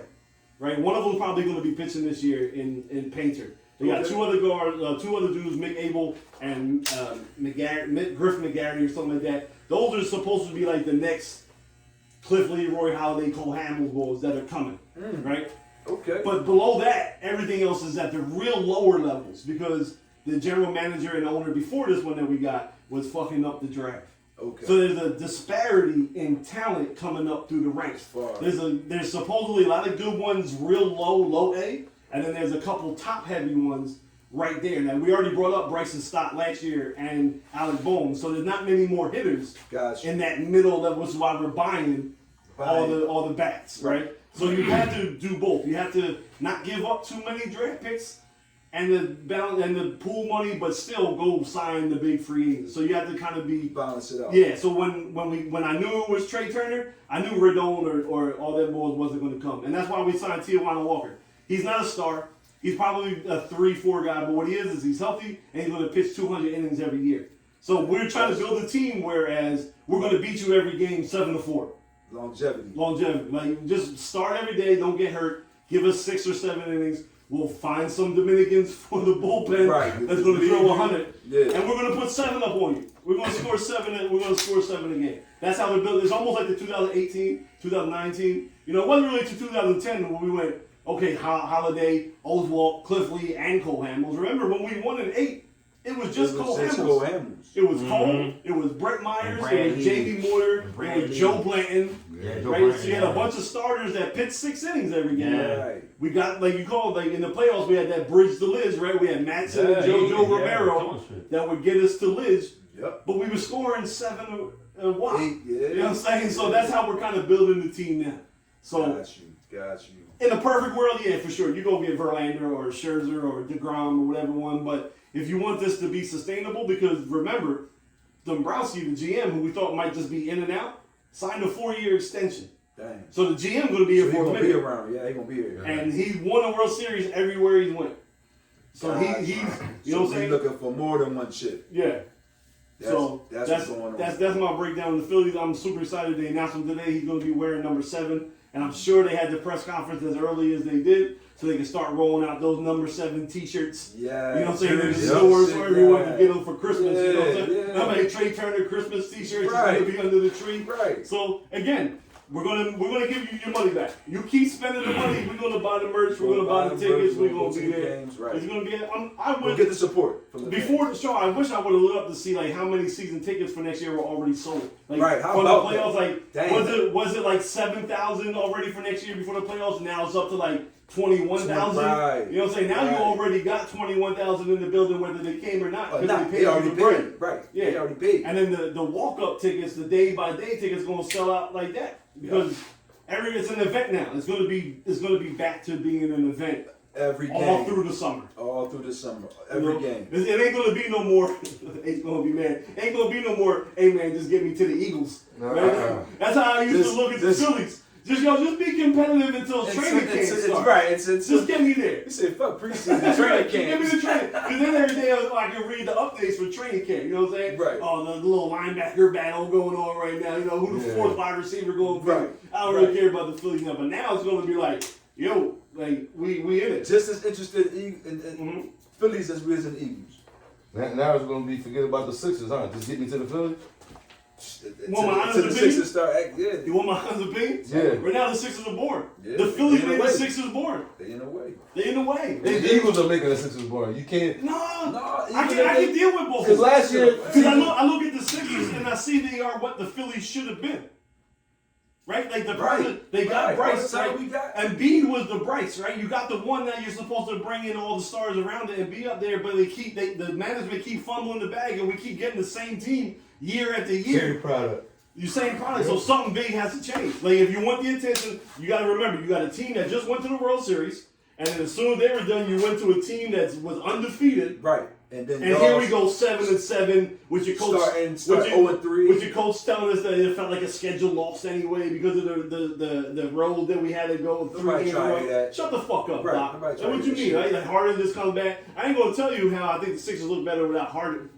Right, one of them probably going to be pitching this year in Painter. They got 2 other guards, 2 other dudes, Mick Abel and Griff McGarry or something like that. Those are supposed to be like the next Cliff Lee, Roy Halladay, Cole Hamels boys that are coming, right? Okay. But below that, everything else is at the real lower levels, because the general manager and owner before this one that we got was fucking up the draft. Okay. So there's a disparity in talent coming up through the ranks. There's supposedly a lot of good ones, real low A, and then there's a couple top heavy ones right there. Now we already brought up Bryson Stott last year and Alec Bohm, so there's not many more hitters in that middle level, which is why we're buying all the bats, right? So you have to do both. You have to not give up too many draft picks and the pool money, but still go sign the big free agents. So you have to kind of balance it out. Yeah. So when I knew it was Trae Turner, I knew Rodon or all them boys wasn't going to come, and that's why we signed Tijuana Walker. He's not a star. He's probably a 3-4 guy, but what he is he's healthy and he's going to pitch 200 innings every year. So we're trying to build a team, whereas we're going to beat you every game 7-4. Longevity. Like, just start every day. Don't get hurt. Give us 6 or 7 innings. We'll find some Dominicans for the bullpen that's going to throw 100, and we're going to put 7 up on you. We're going to score 7. We're going to score 7 a game. That's how they're built. It's almost like the 2018, 2019. It wasn't really to 2010 when we went, okay, Halladay, Oswalt, Cliff Lee, and Cole Hamels. Remember when we won in 8? It was just Cole Hamels. It was Cole. It was Brett Myers. It was J.B. Moyer. It was Joe Blanton. So you had a bunch of starters that pitched 6 innings every game. Right. We got, in the playoffs, we had that bridge to Liz, right? We had Matson and JoJo Romero that would get us to Liz. Yep. But we were scoring 7 a while. 8, You know what I'm saying? So that's how we're kind of building the team now. So Got you. In a perfect world, yeah, for sure. You go get Verlander or Scherzer or DeGrom or whatever one. But if you want this to be sustainable, because remember, Dombrowski, the GM, who we thought might just be in and out, signed a 4-year extension. Dang. So the GM going to be here for a minute. Be around. Yeah, he's going to be here. And he won a World Series everywhere he went. So he's, you know what I'm saying? He's looking for more than one chip. Yeah. That's what's going on. That's my breakdown of the Phillies. I'm super excited. They announced him today. He's going to be wearing number 7. and I'm sure they had the press conference as early as they did, so they could start rolling out those number 7 T-shirts. Yeah, you know what I'm saying? In the jerseys, stores for everyone to yeah. get them for Christmas. You know what I'm Yeah, saying? yeah. How many Trae Turner Christmas T-shirts Right. is gonna be under the tree? Right. So again, we're gonna give you your money back. You keep spending the money. We're gonna buy the merch. We're gonna buy the tickets. We're gonna be there. Games, right. It's gonna be. I We'll would get the support from the before fans. the show. I wish I would have looked up to see like how many season tickets for next year were already sold. Like, Right, how for about the playoffs? that? Like Damn. was it like 7,000 already for next year before the playoffs? Now it's up to like 21,000. Right. You know what I'm saying? Now you Right. already got 21,000 in the building, whether they came or not. Or 'cause not, they they already you the bread. paid. Right. Yeah. They already paid. And then the walk up tickets, the day by day tickets, gonna sell out like that because it's an event now. It's gonna be back to being an event Every game. all through the summer. All through the summer. Every game. It ain't gonna be no more. Ain't gonna be mad. Ain't gonna be no more. Hey man, just get me to the Eagles. Right? That's how I used to look at the Phillies. Just be competitive until training camp starts. Right. It's Just get me there. You said fuck preseason training camp. Give me the training. Because then every day I can read the updates for training camp. You know what I'm saying? Right. Oh, the little linebacker battle going on right now. You know, who the fourth wide receiver going to be. Right. I don't really care about the Phillies now. But now it's going to be like, yo, like, we in it. Just as interested in Phillies as we is in Eagles. Now it's gonna be forget about the Sixers, huh? Just get me to the Phillies. Want my honest Until the opinion? Sixers start acting. Yeah. You want my honest opinion? Yeah. Right now the Sixers are born. Yeah. The Phillies They in made the the way. Sixers born. They in a way. They in the way. The Eagles are making the Sixers born. You can't. No, No, I can deal with both. Because last year, Because I look at the Sixers and I see they are what the Phillies should have been. Right? Like the person, they got Bryce. All the time Right? we got. Embiid was the Bryce, right? You got the one that you're supposed to bring in all the stars around it and be up there, but the management keep fumbling the bag and we keep getting the same team year after year. same product. You same product, so something big has to change. Like if you want the attention, you got to remember you got a team that just went to the World Series, and then as soon as they were done, you went to a team that was undefeated. Right. And then And here we go 7-7 with your coach. Start 0-3. With your coach telling us that it felt like a scheduled loss anyway because of the road that we had to go through. Nobody try that. Shut the fuck up, Right, Doc. nobody That's try what that you mean, shit. right? Like Harden just comes back. I ain't gonna tell you how I think the Sixers look better without Harden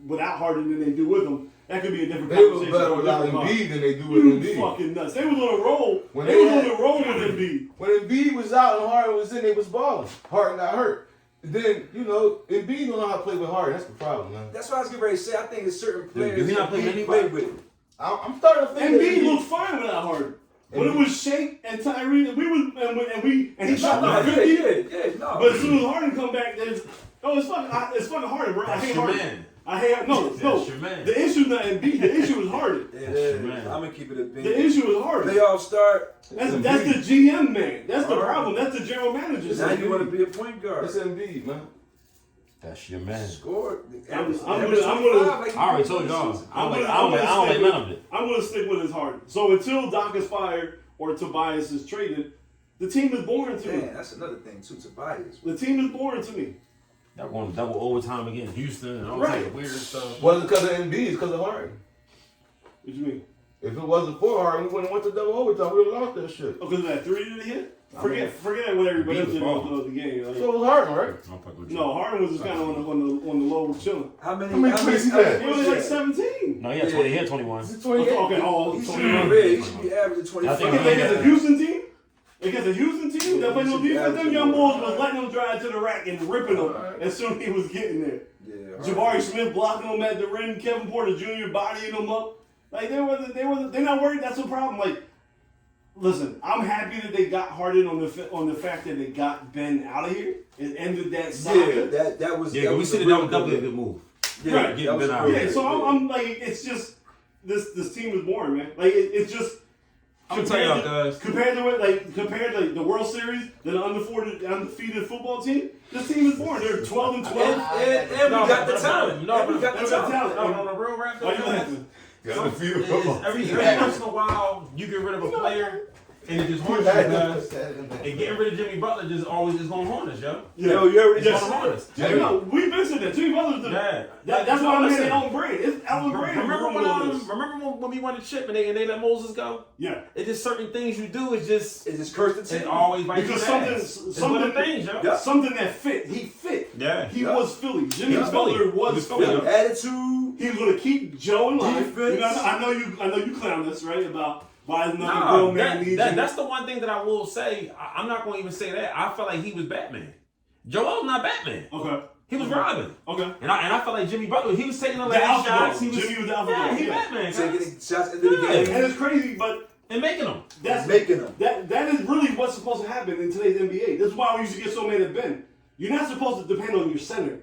than they do with him. That could be a different They conversation. look better for a without different Embiid than they do with You Embiid. fucking nuts. They was on a roll. When They they was had- on a roll with Embiid. When Embiid was out and Harden was in, they was balling. Harden got hurt. Then, Embiid don't know how to play with Harden. That's the problem, man. That's what I was getting ready to say. I think it's certain players Did he not play that anybody? play with. I'm starting to think Embiid looked fine without Harden. When it was Shake and Tyree, and he shot No, like 50. yeah, no. But as soon as Harden come back, it's fucking Harden, bro. I hate That's your Harden. man. I hate no. That's your man. The issue is not Embiid. The issue is Harden. It is. man. I'm gonna keep it a big. The issue is Harden. They all start. That's the GM man. That's the All right. problem. That's the general manager. Now you want to be a point guard. It's Embiid, man. That's your man. Score. I'm gonna- I already told y'all. I don't like none of it. I'm gonna stick with his Harden. So until Doc is fired or Tobias is traded, the team is boring to me. Man, that's another thing too. Tobias. The team is boring to me. They're going to double overtime against Houston and all Right. kinds of weird stuff. Wasn't because of Embiid, it's because of Harden. What you mean? If it wasn't for Harden, we wouldn't have went to double overtime. We would have lost that shit. Oh, because of that 3 that he hit? Forget what everybody else Embiid did was of the game. Like, So it was Harden, right? I'm fucking with you. no, Harden was just kind of on the low chilling. How many? How many points he had? He was like 17. No, he had 20. He had 21. Is it Okay, 28? He should be 21. red. He should be averaging 25. I think Against the Houston team? Against the Houston team? That played no defense. Them young boys was letting them drive to the rack and ripping them as soon as he was getting there. Yeah. Jabari Smith blocking them at the rim. Kevin Porter Jr. bodying them up. Like they're not worried. That's the problem. Like, listen, I'm happy that they got Harden on the fact that they got Ben out of here. It ended that saga. Yeah, that was. Yeah, that we was see that real was definitely a good. good move. Yeah, Right. that Getting was Ben out. real Yeah, good. so I'm like, it's just this team is boring, man. Like it's just. I'm gonna tell y'all guys. Compared to the World Series, the undefeated football team, this team is boring. They're 12-12. And we got the talent. No, And we got the talent. No, the real rap. Why you laughing? Every once in a while, you get rid of a player, and it just haunts you guys. And getting rid of Jimmy Butler just always is gonna haunt us, yo. Yo, you already It's just gonna haunt us. Hey, no, we've been saying that. Jimmy Butler's Yeah. that's why I'm in Listen. their own brand. It's Alan Brand. Remember when we won the chip and they let Moses go? Yeah. It's just certain things you do. It's just It's just cursed the it team. always bites Because your ass. It's one of the things, yo. Yeah. something that fit. He fit. Yeah. He was Philly. Jimmy He was Butler Philly. was He was Philly. Philly. Attitude. He was gonna keep Joe in line. Defense. You know, I know you clown this, right? About Why another grown man needs you? That's the one thing that I will say. I'm not going to even say that. I felt like he was Batman. Joel's not Batman. Okay. He was Robin. Okay. And I felt like Jimmy Butler, he was taking the last shots. Jimmy was the alpha dog. He Batman. Taking shots into the game. And it's crazy, but and making them. That is really what's supposed to happen in today's NBA. That's why we used to get so mad at Ben. You're not supposed to depend on your center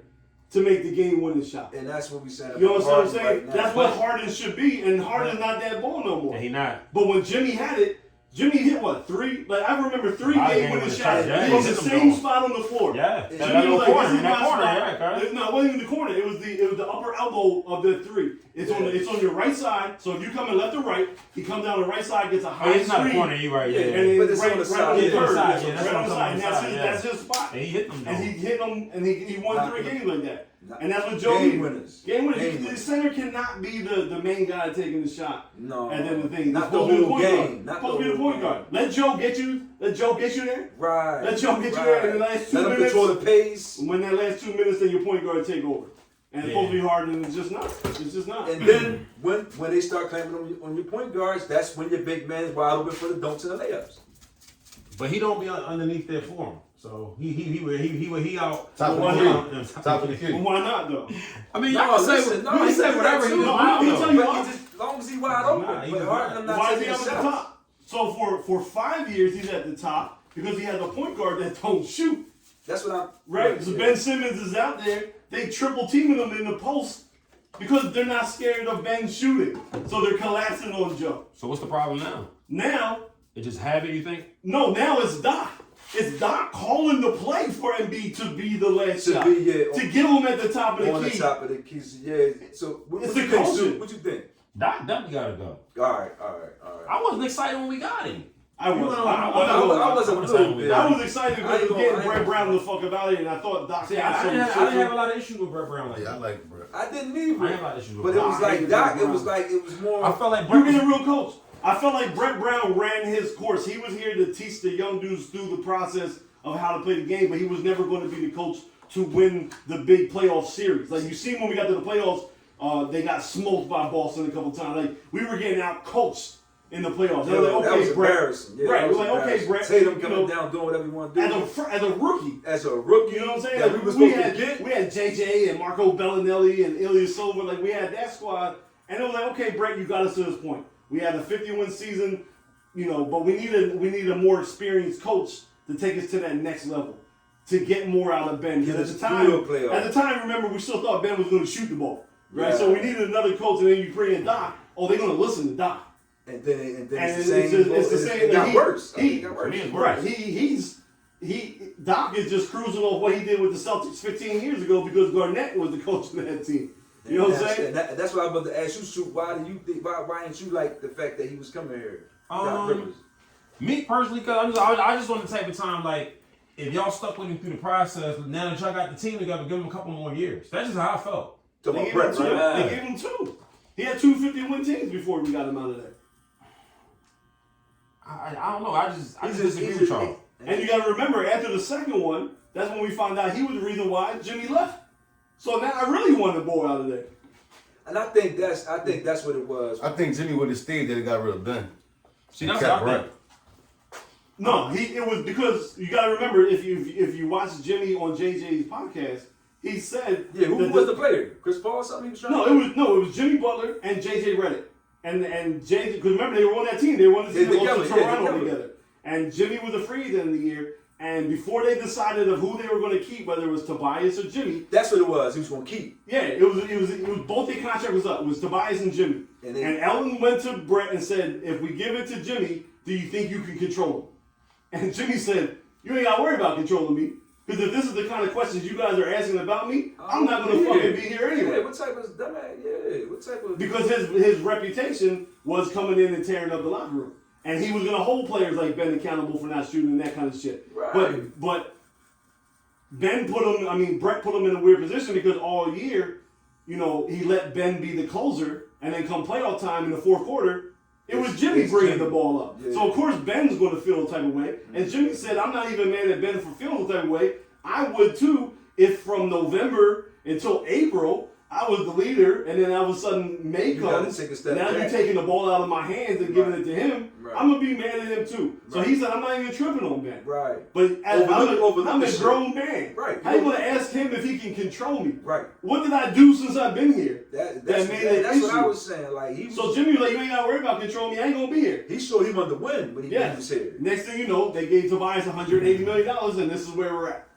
to make the game-winning shot. And that's what we said. You know what I'm saying? Right, that's what Harden should be, and Harden's not that ball no more. And he not. But when Jimmy had it, Jimmy hit what, 3? Like I remember 3 game-winning shots. Yeah, He was the same spot on the floor. Yeah. Jimmy was like, "This is my spot." Yeah, no, it wasn't even the corner. It was the upper elbow of the 3. It's on your right side. So if you come in left or right, he comes down the right side, gets a high it's not screen. a corner, you right. Yeah. Yeah. And then But it's right on the on side. the Yeah, third. that's Right what on I'm the side. And talking that's his spot. And he hit them. And he hit them, and he won 3 games like that. And that's what Game Joe did. winners. Game winners. Game The winners. center cannot be the main guy taking the shot. No. And then the thing. Not It's the supposed to be the whole point game. guard. Not Supposed to be the the whole point guard. Let Joe get you there. Right. Let Joe get you there in the last 2 Let him minutes. control the pace. When that last 2 minutes, then your point guard take over. And it's supposed to be Harden, and it's just not. It's just not. And then when they start clamping on your point guards, that's when your big man is wide open for the dunks and the layups. But he don't be underneath there for him. So he out. Top of the key. Well, why not though? I mean, y'all can say whatever he wants. As long as he's wide open. But Harden, I'm Why not is he taking up at the shots. top? So for 5 years he's at the top because he has a point guard that don't shoot. That's what I'm Right? So Ben Simmons is out there. They triple teaming him in the post because they're not scared of Ben shooting. So they're collapsing on Joe. So what's the problem now? Now, It just habit, you think? no, now it's Doc. It's Doc calling the play for Embiid to be the last shot. To get him at the top of the on key. the top of the keys. Yeah. So what It's you the think, culture. Sue? What you think? Doc definitely gotta go. All right. I wasn't excited when we got him. I was a little bit. I was excited because I ain't we getting gonna- Brett Brown the fuck about it, and I thought Doc See, had I some didn't have shit. a lot of issues with Brett Brown like Yeah, I that. like Brett. I didn't I either. didn't have a lot of issues with But it Brett was Brown. like Doc. It was more. I felt like You Brett being a real coach. I felt like Brett Brown ran his course. He was here to teach the young dudes through the process of how to play the game, but he was never going to be the coach to win the big playoff series. Like you see when we got to the playoffs, they got smoked by Boston a couple times. Like we were getting out coached in the playoffs. They were like, that okay, was Brett. embarrassing. Yeah, Right, that was we're like, okay, embarrassing. Brett. Tatum you coming know, down, doing whatever you want to do. as a rookie. As a rookie, You know what I'm saying? that Like, we was we supposed had to get. we had JJ and Marco Bellinelli and Ilya Silva. Like we had that squad, and it was like, okay, Brett, you got us to this point. We had a 50-win season, you know, but we need a more experienced coach to take us to that next level, to get more out of Ben. Get Because us through a playoff. at the time, remember, we still thought Ben was going to shoot the ball, right? Yeah. So we needed another coach, and then you bring in Doc. Oh, they're going to listen to Doc. And then And it's the same. it's the same. It got He- worse. he- It got worse. Right. Doc is just cruising off what he did with the Celtics 15 years ago because Garnett was the coach of that team. You know what I'm saying? That's what I'm about to ask you, Shoot. Why do you think? Why didn't you like the fact that he was coming here? Doc Rivers? Me personally, cause I just want the type of time like if y'all stuck with him through the process, now that y'all got the team together, give him a couple more years. That's just how I felt. Talking about Brett, right? They gave him 2. He had 2 50-win teams before we got him out of there. I don't know. I just disagree with y'all. And you got to remember, after the second one, that's when we found out he was the reason why Jimmy left. So now I really want the boy out of there. And I think that's what it was. I think Jimmy would have stayed there and got rid of Ben. See, that's what I think. No, it was because you got to remember if you watch Jimmy on JJ's podcast, he said Who was the player? Chris Paul or something? He was trying it was Jimmy Butler and JJ Redick. And JJ, because remember they were on that team. They won the team to Toronto together. And Jimmy was a free agent in the year. And before they decided of who they were going to keep, whether it was Tobias or Jimmy, that's what it was. He was going to keep. Yeah, it was both their contract was up. It was Tobias and Jimmy. And Ellen went to Brett and said, if we give it to Jimmy, do you think you can control him? And Jimmy said, you ain't got to worry about controlling me. Because if this is the kind of questions you guys are asking about me, I'm not going to fucking be here anyway. Yeah, what type of dumbass? Yeah, what type of? Because his reputation was coming in and tearing up the locker room. And he was going to hold players like Ben accountable for not shooting and that kind of shit. Right. But Brett put him in a weird position because all year, you know, he let Ben be the closer. And then come playoff time in the fourth quarter, it was Jimmy bringing the ball up. Yeah. So, of course, Ben's going to feel the type of way. And Jimmy said, I'm not even mad at Ben for feeling the type of way. I would, too, if from November until April, I was the leader, and then all of a sudden May comes. Now you're taking the ball out of my hands and giving it to him. Right. I'm gonna be mad at him too. Right. So he said, I'm not even tripping on that. Right. But as I'm a grown man. Right. How you gonna ask him if he can control me? Right. What did I do since I've been here? That's what I was saying. Like so Jimmy was like, you ain't gotta worry about controlling me. I ain't gonna be here. He showed he wanted to win when he was here. Next thing you know, they gave Tobias $180 million, and this is where we're at.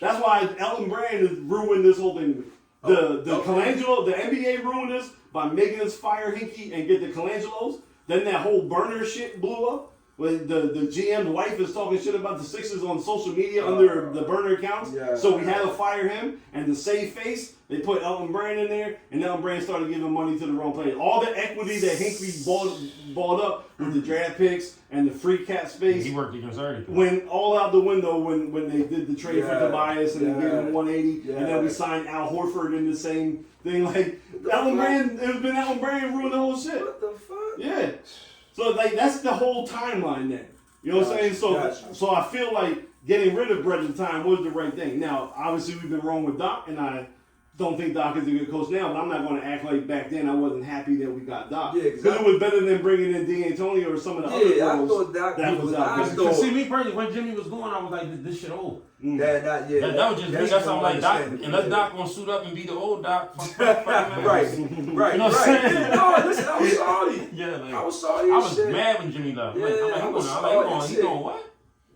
That's why Elton Brand has ruined this whole thing. The Colangelo, the NBA ruined this by making us fire Hinkie and get the Colangelos. Then that whole burner shit blew up. When the GM's wife is talking shit about the Sixers on social media under the burner accounts. Yeah. So we had to fire him. And to save face, they put Elton Brand in there. And Elton Brand started giving money to the wrong players. All the equity that Hinkie bought up with the draft picks and the free cap space. He worked against everything. Went all out the window when they did the trade for Tobias and they gave him 180. And then we signed Al Horford in the same thing. Like, Elton Brand, it's been Elton Brand ruined the whole shit. What the fuck? Yeah. So like that's the whole timeline then. You know what I'm saying? So I feel like getting rid of Brett at the time was the right thing. Now, obviously we've been wrong with Doc, and I don't think Doc is a good coach now, but I'm not going to act like back then I wasn't happy that we got Doc. Yeah, exactly. Because it was better than bringing in D'Antonio or some of the other I thought Doc was out. See, me personally, when Jimmy was going, I was like, this shit old. That was just me. That's how I'm like, Doc, unless Doc gonna suit up and be the old Doc. Right. You know what I'm saying? No, listen, I was sorry. Yeah, like, I was sorry. I was mad when Jimmy left. I was sorry. He going what?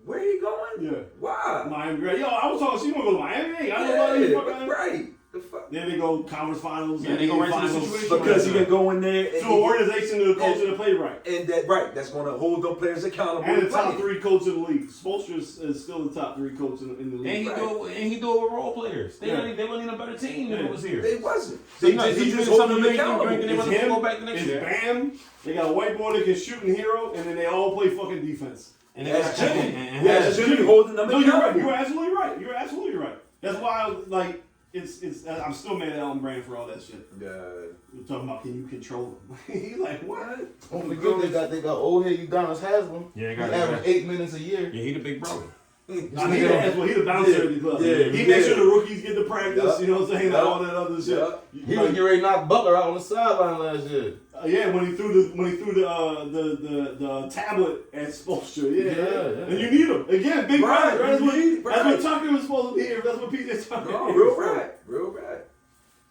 Where he going? Yeah. Why? Miami. Yo, I was talking. She gonna go to Miami. I know right. The fuck? Then they go conference finals. Yeah, they go right to the situation because he can go in there to an organization to the coach and play right. And that's going to hold them players accountable. And the top 3 coach in the league. Spoelstra is still the top 3 coach in the league. And he do it with role players. They weren't even a better team than it was here. They wasn't. He just hold them accountable. They go back the next year. Bam. They got a white boy that can shoot and hero, and then they all play fucking defense. And that's Jimmy. That's Jimmy holding them accountable. You're right. You're absolutely right. You're absolutely right. That's why, like. I'm still mad at Elton Brand for all that shit. Yeah. You're talking about can you control him? He's like, what? Don't forget they got old head Udonis Haslam. Yeah, he averaged 8 minutes a year. Yeah, he the big brother. He the bouncer at the club. Yeah, he makes sure the rookies get the practice, you know what I'm saying? All that other shit. He was getting ready to knock Butler out on the sideline last year. When he threw the tablet at Spoelstra, yeah. And you need him again, big guy. That's what Tucker was supposed to be here. That's what PJ Tucker. No, real bad.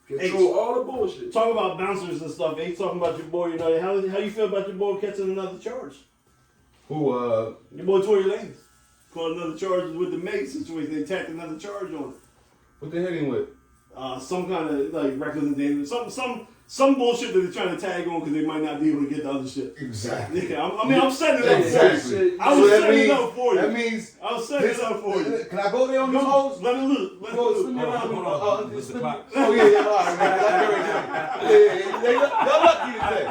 Control all the bullshit. Talk about bouncers and stuff. They talking about your boy. You know how you feel about your boy catching another charge? Who? Your boy Tory Lanez caught another charge with the Meg situation. They tacked another charge on him. What they hitting with? Some kind of like reckless endangerment. Some bullshit that they're trying to tag on because they might not be able to get the other shit. Exactly. Yeah, I'm setting it up for you. I was setting it up for you. That means I was setting it up for you. Can I go there on the host? Let it look. Spin me around. Oh yeah. All right. Y'all lucky today.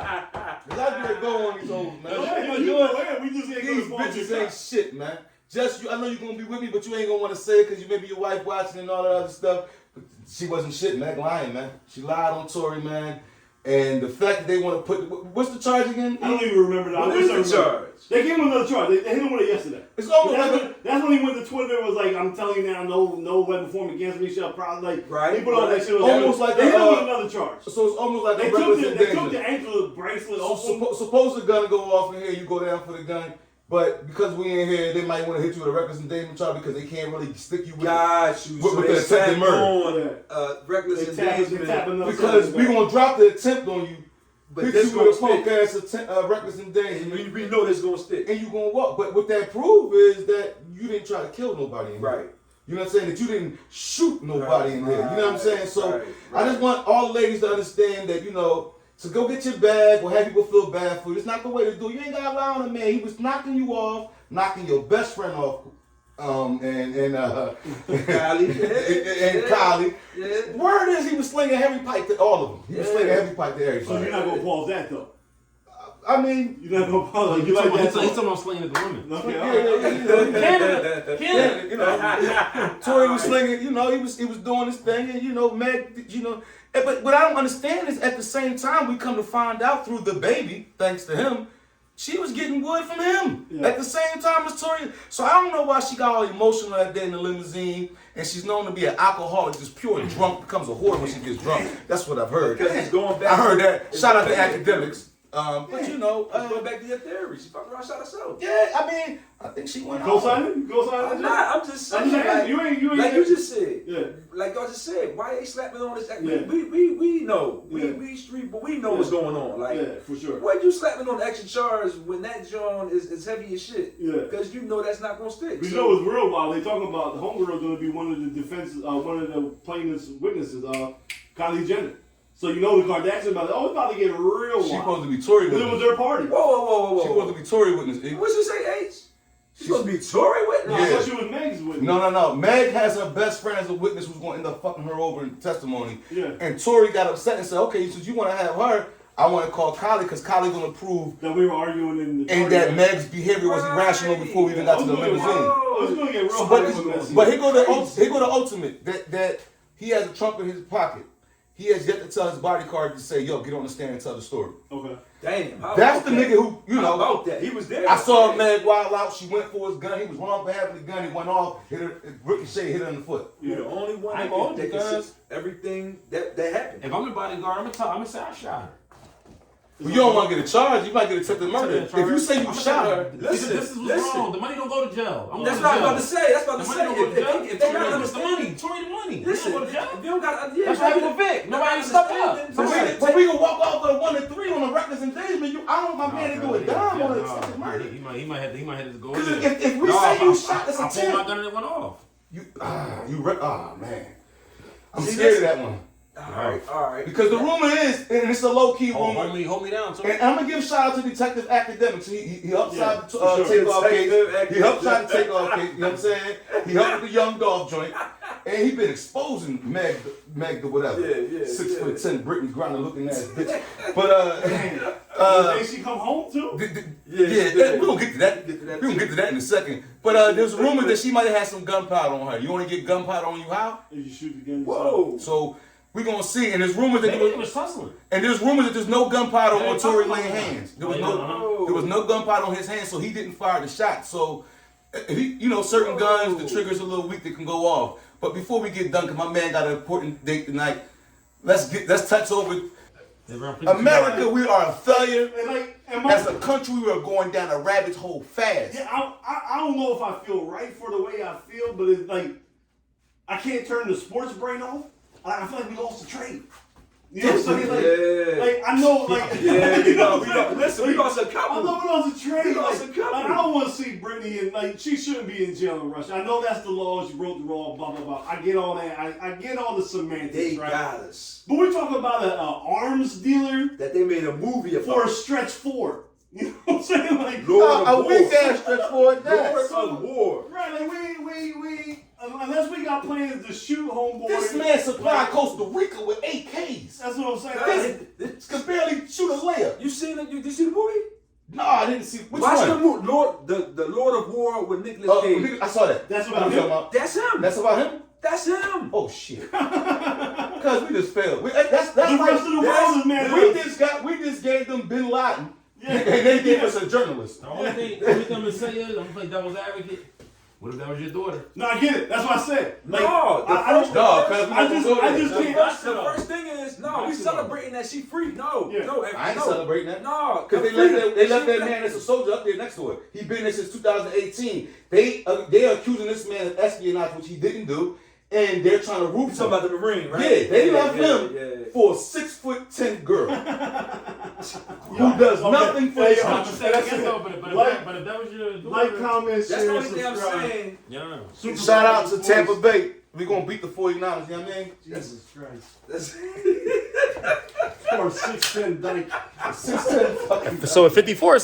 Cause I get go on these hoes, man. We just ain't these bitches ain't shit, man. I know you're gonna be with me, but you ain't gonna want to say it because you maybe your wife watching and all that other stuff. But she wasn't shit, man. Lying, man. She lied on Tory, man. And the fact that they want to put what's the charge again? I don't even remember that. What is the charge? They gave him another charge. They hit him with it yesterday. It's almost that's when he went to Twitter and was like, "I'm telling you now, no weapon formed against me shall probably like." Right. He put all that shit. Almost like they hit him with another charge. So it's almost like they took the ankle bracelet off. Suppose the gun go off in here, you go down for the gun. But because we in here, they might want to hit you with a reckless endangerment charge because they can't really stick you with the attempted murder. Reckless endangerment. Because we gonna drop the attempt on you. But hit you with a punk ass reckless endangerment. We know this gonna stick. And you gonna walk. But what that prove is that you didn't try to kill nobody in there. You know what I'm saying? That you didn't shoot nobody in there. You know what I'm saying? So I just want all the ladies to understand that, you know, so go get your bag or have people feel bad for you. It's not the way to do it. You ain't got to lie on a man. He was knocking you off, knocking your best friend off, and Kylie. Yeah. Word is he was slinging a heavy pipe to all of them. He was slinging a heavy pipe to everybody. So you're not going to pause that, though? I mean, you're not gonna pause. You like that? He's talking about slinging at the women. Canada. You know, Tory was slinging. You know, he was doing his thing, and you know, Meg. You know, but what I don't understand is at the same time we come to find out through the baby, thanks to him, she was getting wood from him Yeah. at the same time as Tory. So I don't know why she got all emotional that day in the limousine, and she's known to be an alcoholic, just pure drunk, becomes a whore when she gets drunk. That's what I've heard. Because it's going back. I heard that. Shout out to back. academics. But you know, Let's go back to your theory. She fucking around, shot herself. yeah, I mean, I think she went Go out. sign it? Go sign it? I'm not. I'm just saying. saying, you ain't. Like you just said. Yeah. Like y'all just said. Why they slapping on this? Yeah. We know. Yeah. We street, but we know what's going on. Like, Yeah, for sure. why you slapping on the extra charge when that John is heavy as shit? Yeah. Because you know that's not gonna stick. We know it's real wild. They talking about the homegirl going to be one of the one of the plaintiff's witnesses, Kylie Jenner. So you know the Kardashians about it's about to get real She wild. supposed to be Tory It was witness. their party. Whoa. She supposed to be Tory witness. What'd you say, H? She's supposed to be Tory witness? No, I Yeah. thought she was Meg's witness. No. Meg has her best friend as a witness who's going to end up fucking her over in testimony. Yeah. And Tory got upset and said, okay, since you want to have her, I want to call Kylie because Kylie going to prove That we were arguing in the and party, that right? Meg's behavior was irrational before we even got to the limousine. It's going to get real hard. But here go the ultimate that he has a trump in his pocket. He has yet to tell his bodyguard to say, yo, get on the stand and tell the story. Okay. Damn. That's the nigga who, you How know. about that? He was there. I saw Meg wild out. She went for his gun. He was wrong for having the gun. He went off, hit her, ricochet, hit her in the foot. You're the only one I that won't can because- see everything that happened. If I'm a bodyguard, I'm gonna say I shot her. Well, you don't want to get a charge. You might get attempted murder. If you say you shot her, Listen, this is what's wrong. The money don't go to jail. I'm That's going what to I'm about to jail. say. That's about The to money say. don't go to jail. If they not Tory the money. understanding, Tory the money. listen, You don't go if to jail. you don't got, That's why people Vic. Nobody step up. but we can walk off with a 1 and 3 on the reckless endangerment. I don't want my man to do a dime on attempted murder. He might have to go. Because in. if we say you shot, that's a I pulled my 10. gun and it went off. Man. I'm scared of that one. All right. Because the rumor is, and it's a low key rumor. Hold me down, Tory. And I'm gonna give shout out to Detective Academics. He helped out for sure. Takeoff case. Detective He helped out the Takeoff case. You know what I'm saying? He helped with the Young Dog joint, and he been exposing Meg the whatever. Yeah, 6'10" Brittney Griner looking ass bitch. But Did she come home too? we're gonna get to that. We're gonna get to that in a second. But there's rumors that she might have had some gunpowder on her. You want to get gunpowder on you? How? If you shoot the gun. Whoa. So we're gonna see. And there's rumors that Maybe he was hustling. there's no gunpowder Yeah, on Tory talk about Lane's that. hands. There Oh. was no gunpowder on his hands, so he didn't fire the shot. So, certain guns, the trigger's a little weak, they can go off. But before we get done, because my man got an important date tonight, let's touch over America. We are a failure. As a country, we are going down a rabbit hole fast. Yeah, I don't know if I feel right for the way I feel, but it's like I can't turn the sports brain off. I feel like we lost the trade. You know what I'm saying? Like I know, like We lost a I couple. know we lost the trade. We lost a couple. I don't want to see Brittney and like she shouldn't be in jail in Russia. I know that's the law. She broke the law. Blah blah blah. I get all that. I get all the semantics. They right? got us. But we're talking about an arms dealer That they made a movie about. for a stretch 4. You know what I'm saying? Like Lord of A weak War. ass stretch forward. Lord of War. right, like we unless we got plans to shoot homeboy. This man supplied Costa Rica with AKs. That's what I'm saying. This could barely shoot a layup. You seen it? Did you see the movie? No, I didn't see. Which Watch the one? movie. The Lord of War with Nicolas Cage. I saw that. That's What about you him. talking about? That's him. That's about him? That's him. Oh shit! Because we just failed. That's The like rest of the world is mad. we just gave them Bin Laden, Yeah. and they gave us a journalist. The only thing I'm gonna say is I'm gonna play devil's advocate. What if that was your daughter? No, I get it. That's what I said. Like, No, the I first- just can't. The first thing is, no, we celebrating that she free. No, Yeah. no, I ain't no. celebrating that. No, Because they left that man as a soldier up there next to her. He been there since 2018. They are accusing this man of espionage, which he didn't do, and they're trying to You root talking about the Marine, right? Yeah, they left him for a 6'10" girl who does nothing for his Hey, I'm country. saying, I guess so, but if that was your daughter, Like, comment, That's share, the only thing I'm subscribe. saying. yeah. Shout out to Tampa Bay. We gonna beat the 49ers. You know what I mean? Jesus Christ. That's Or 6'10" dyke. 6'10" fucking. So at 54.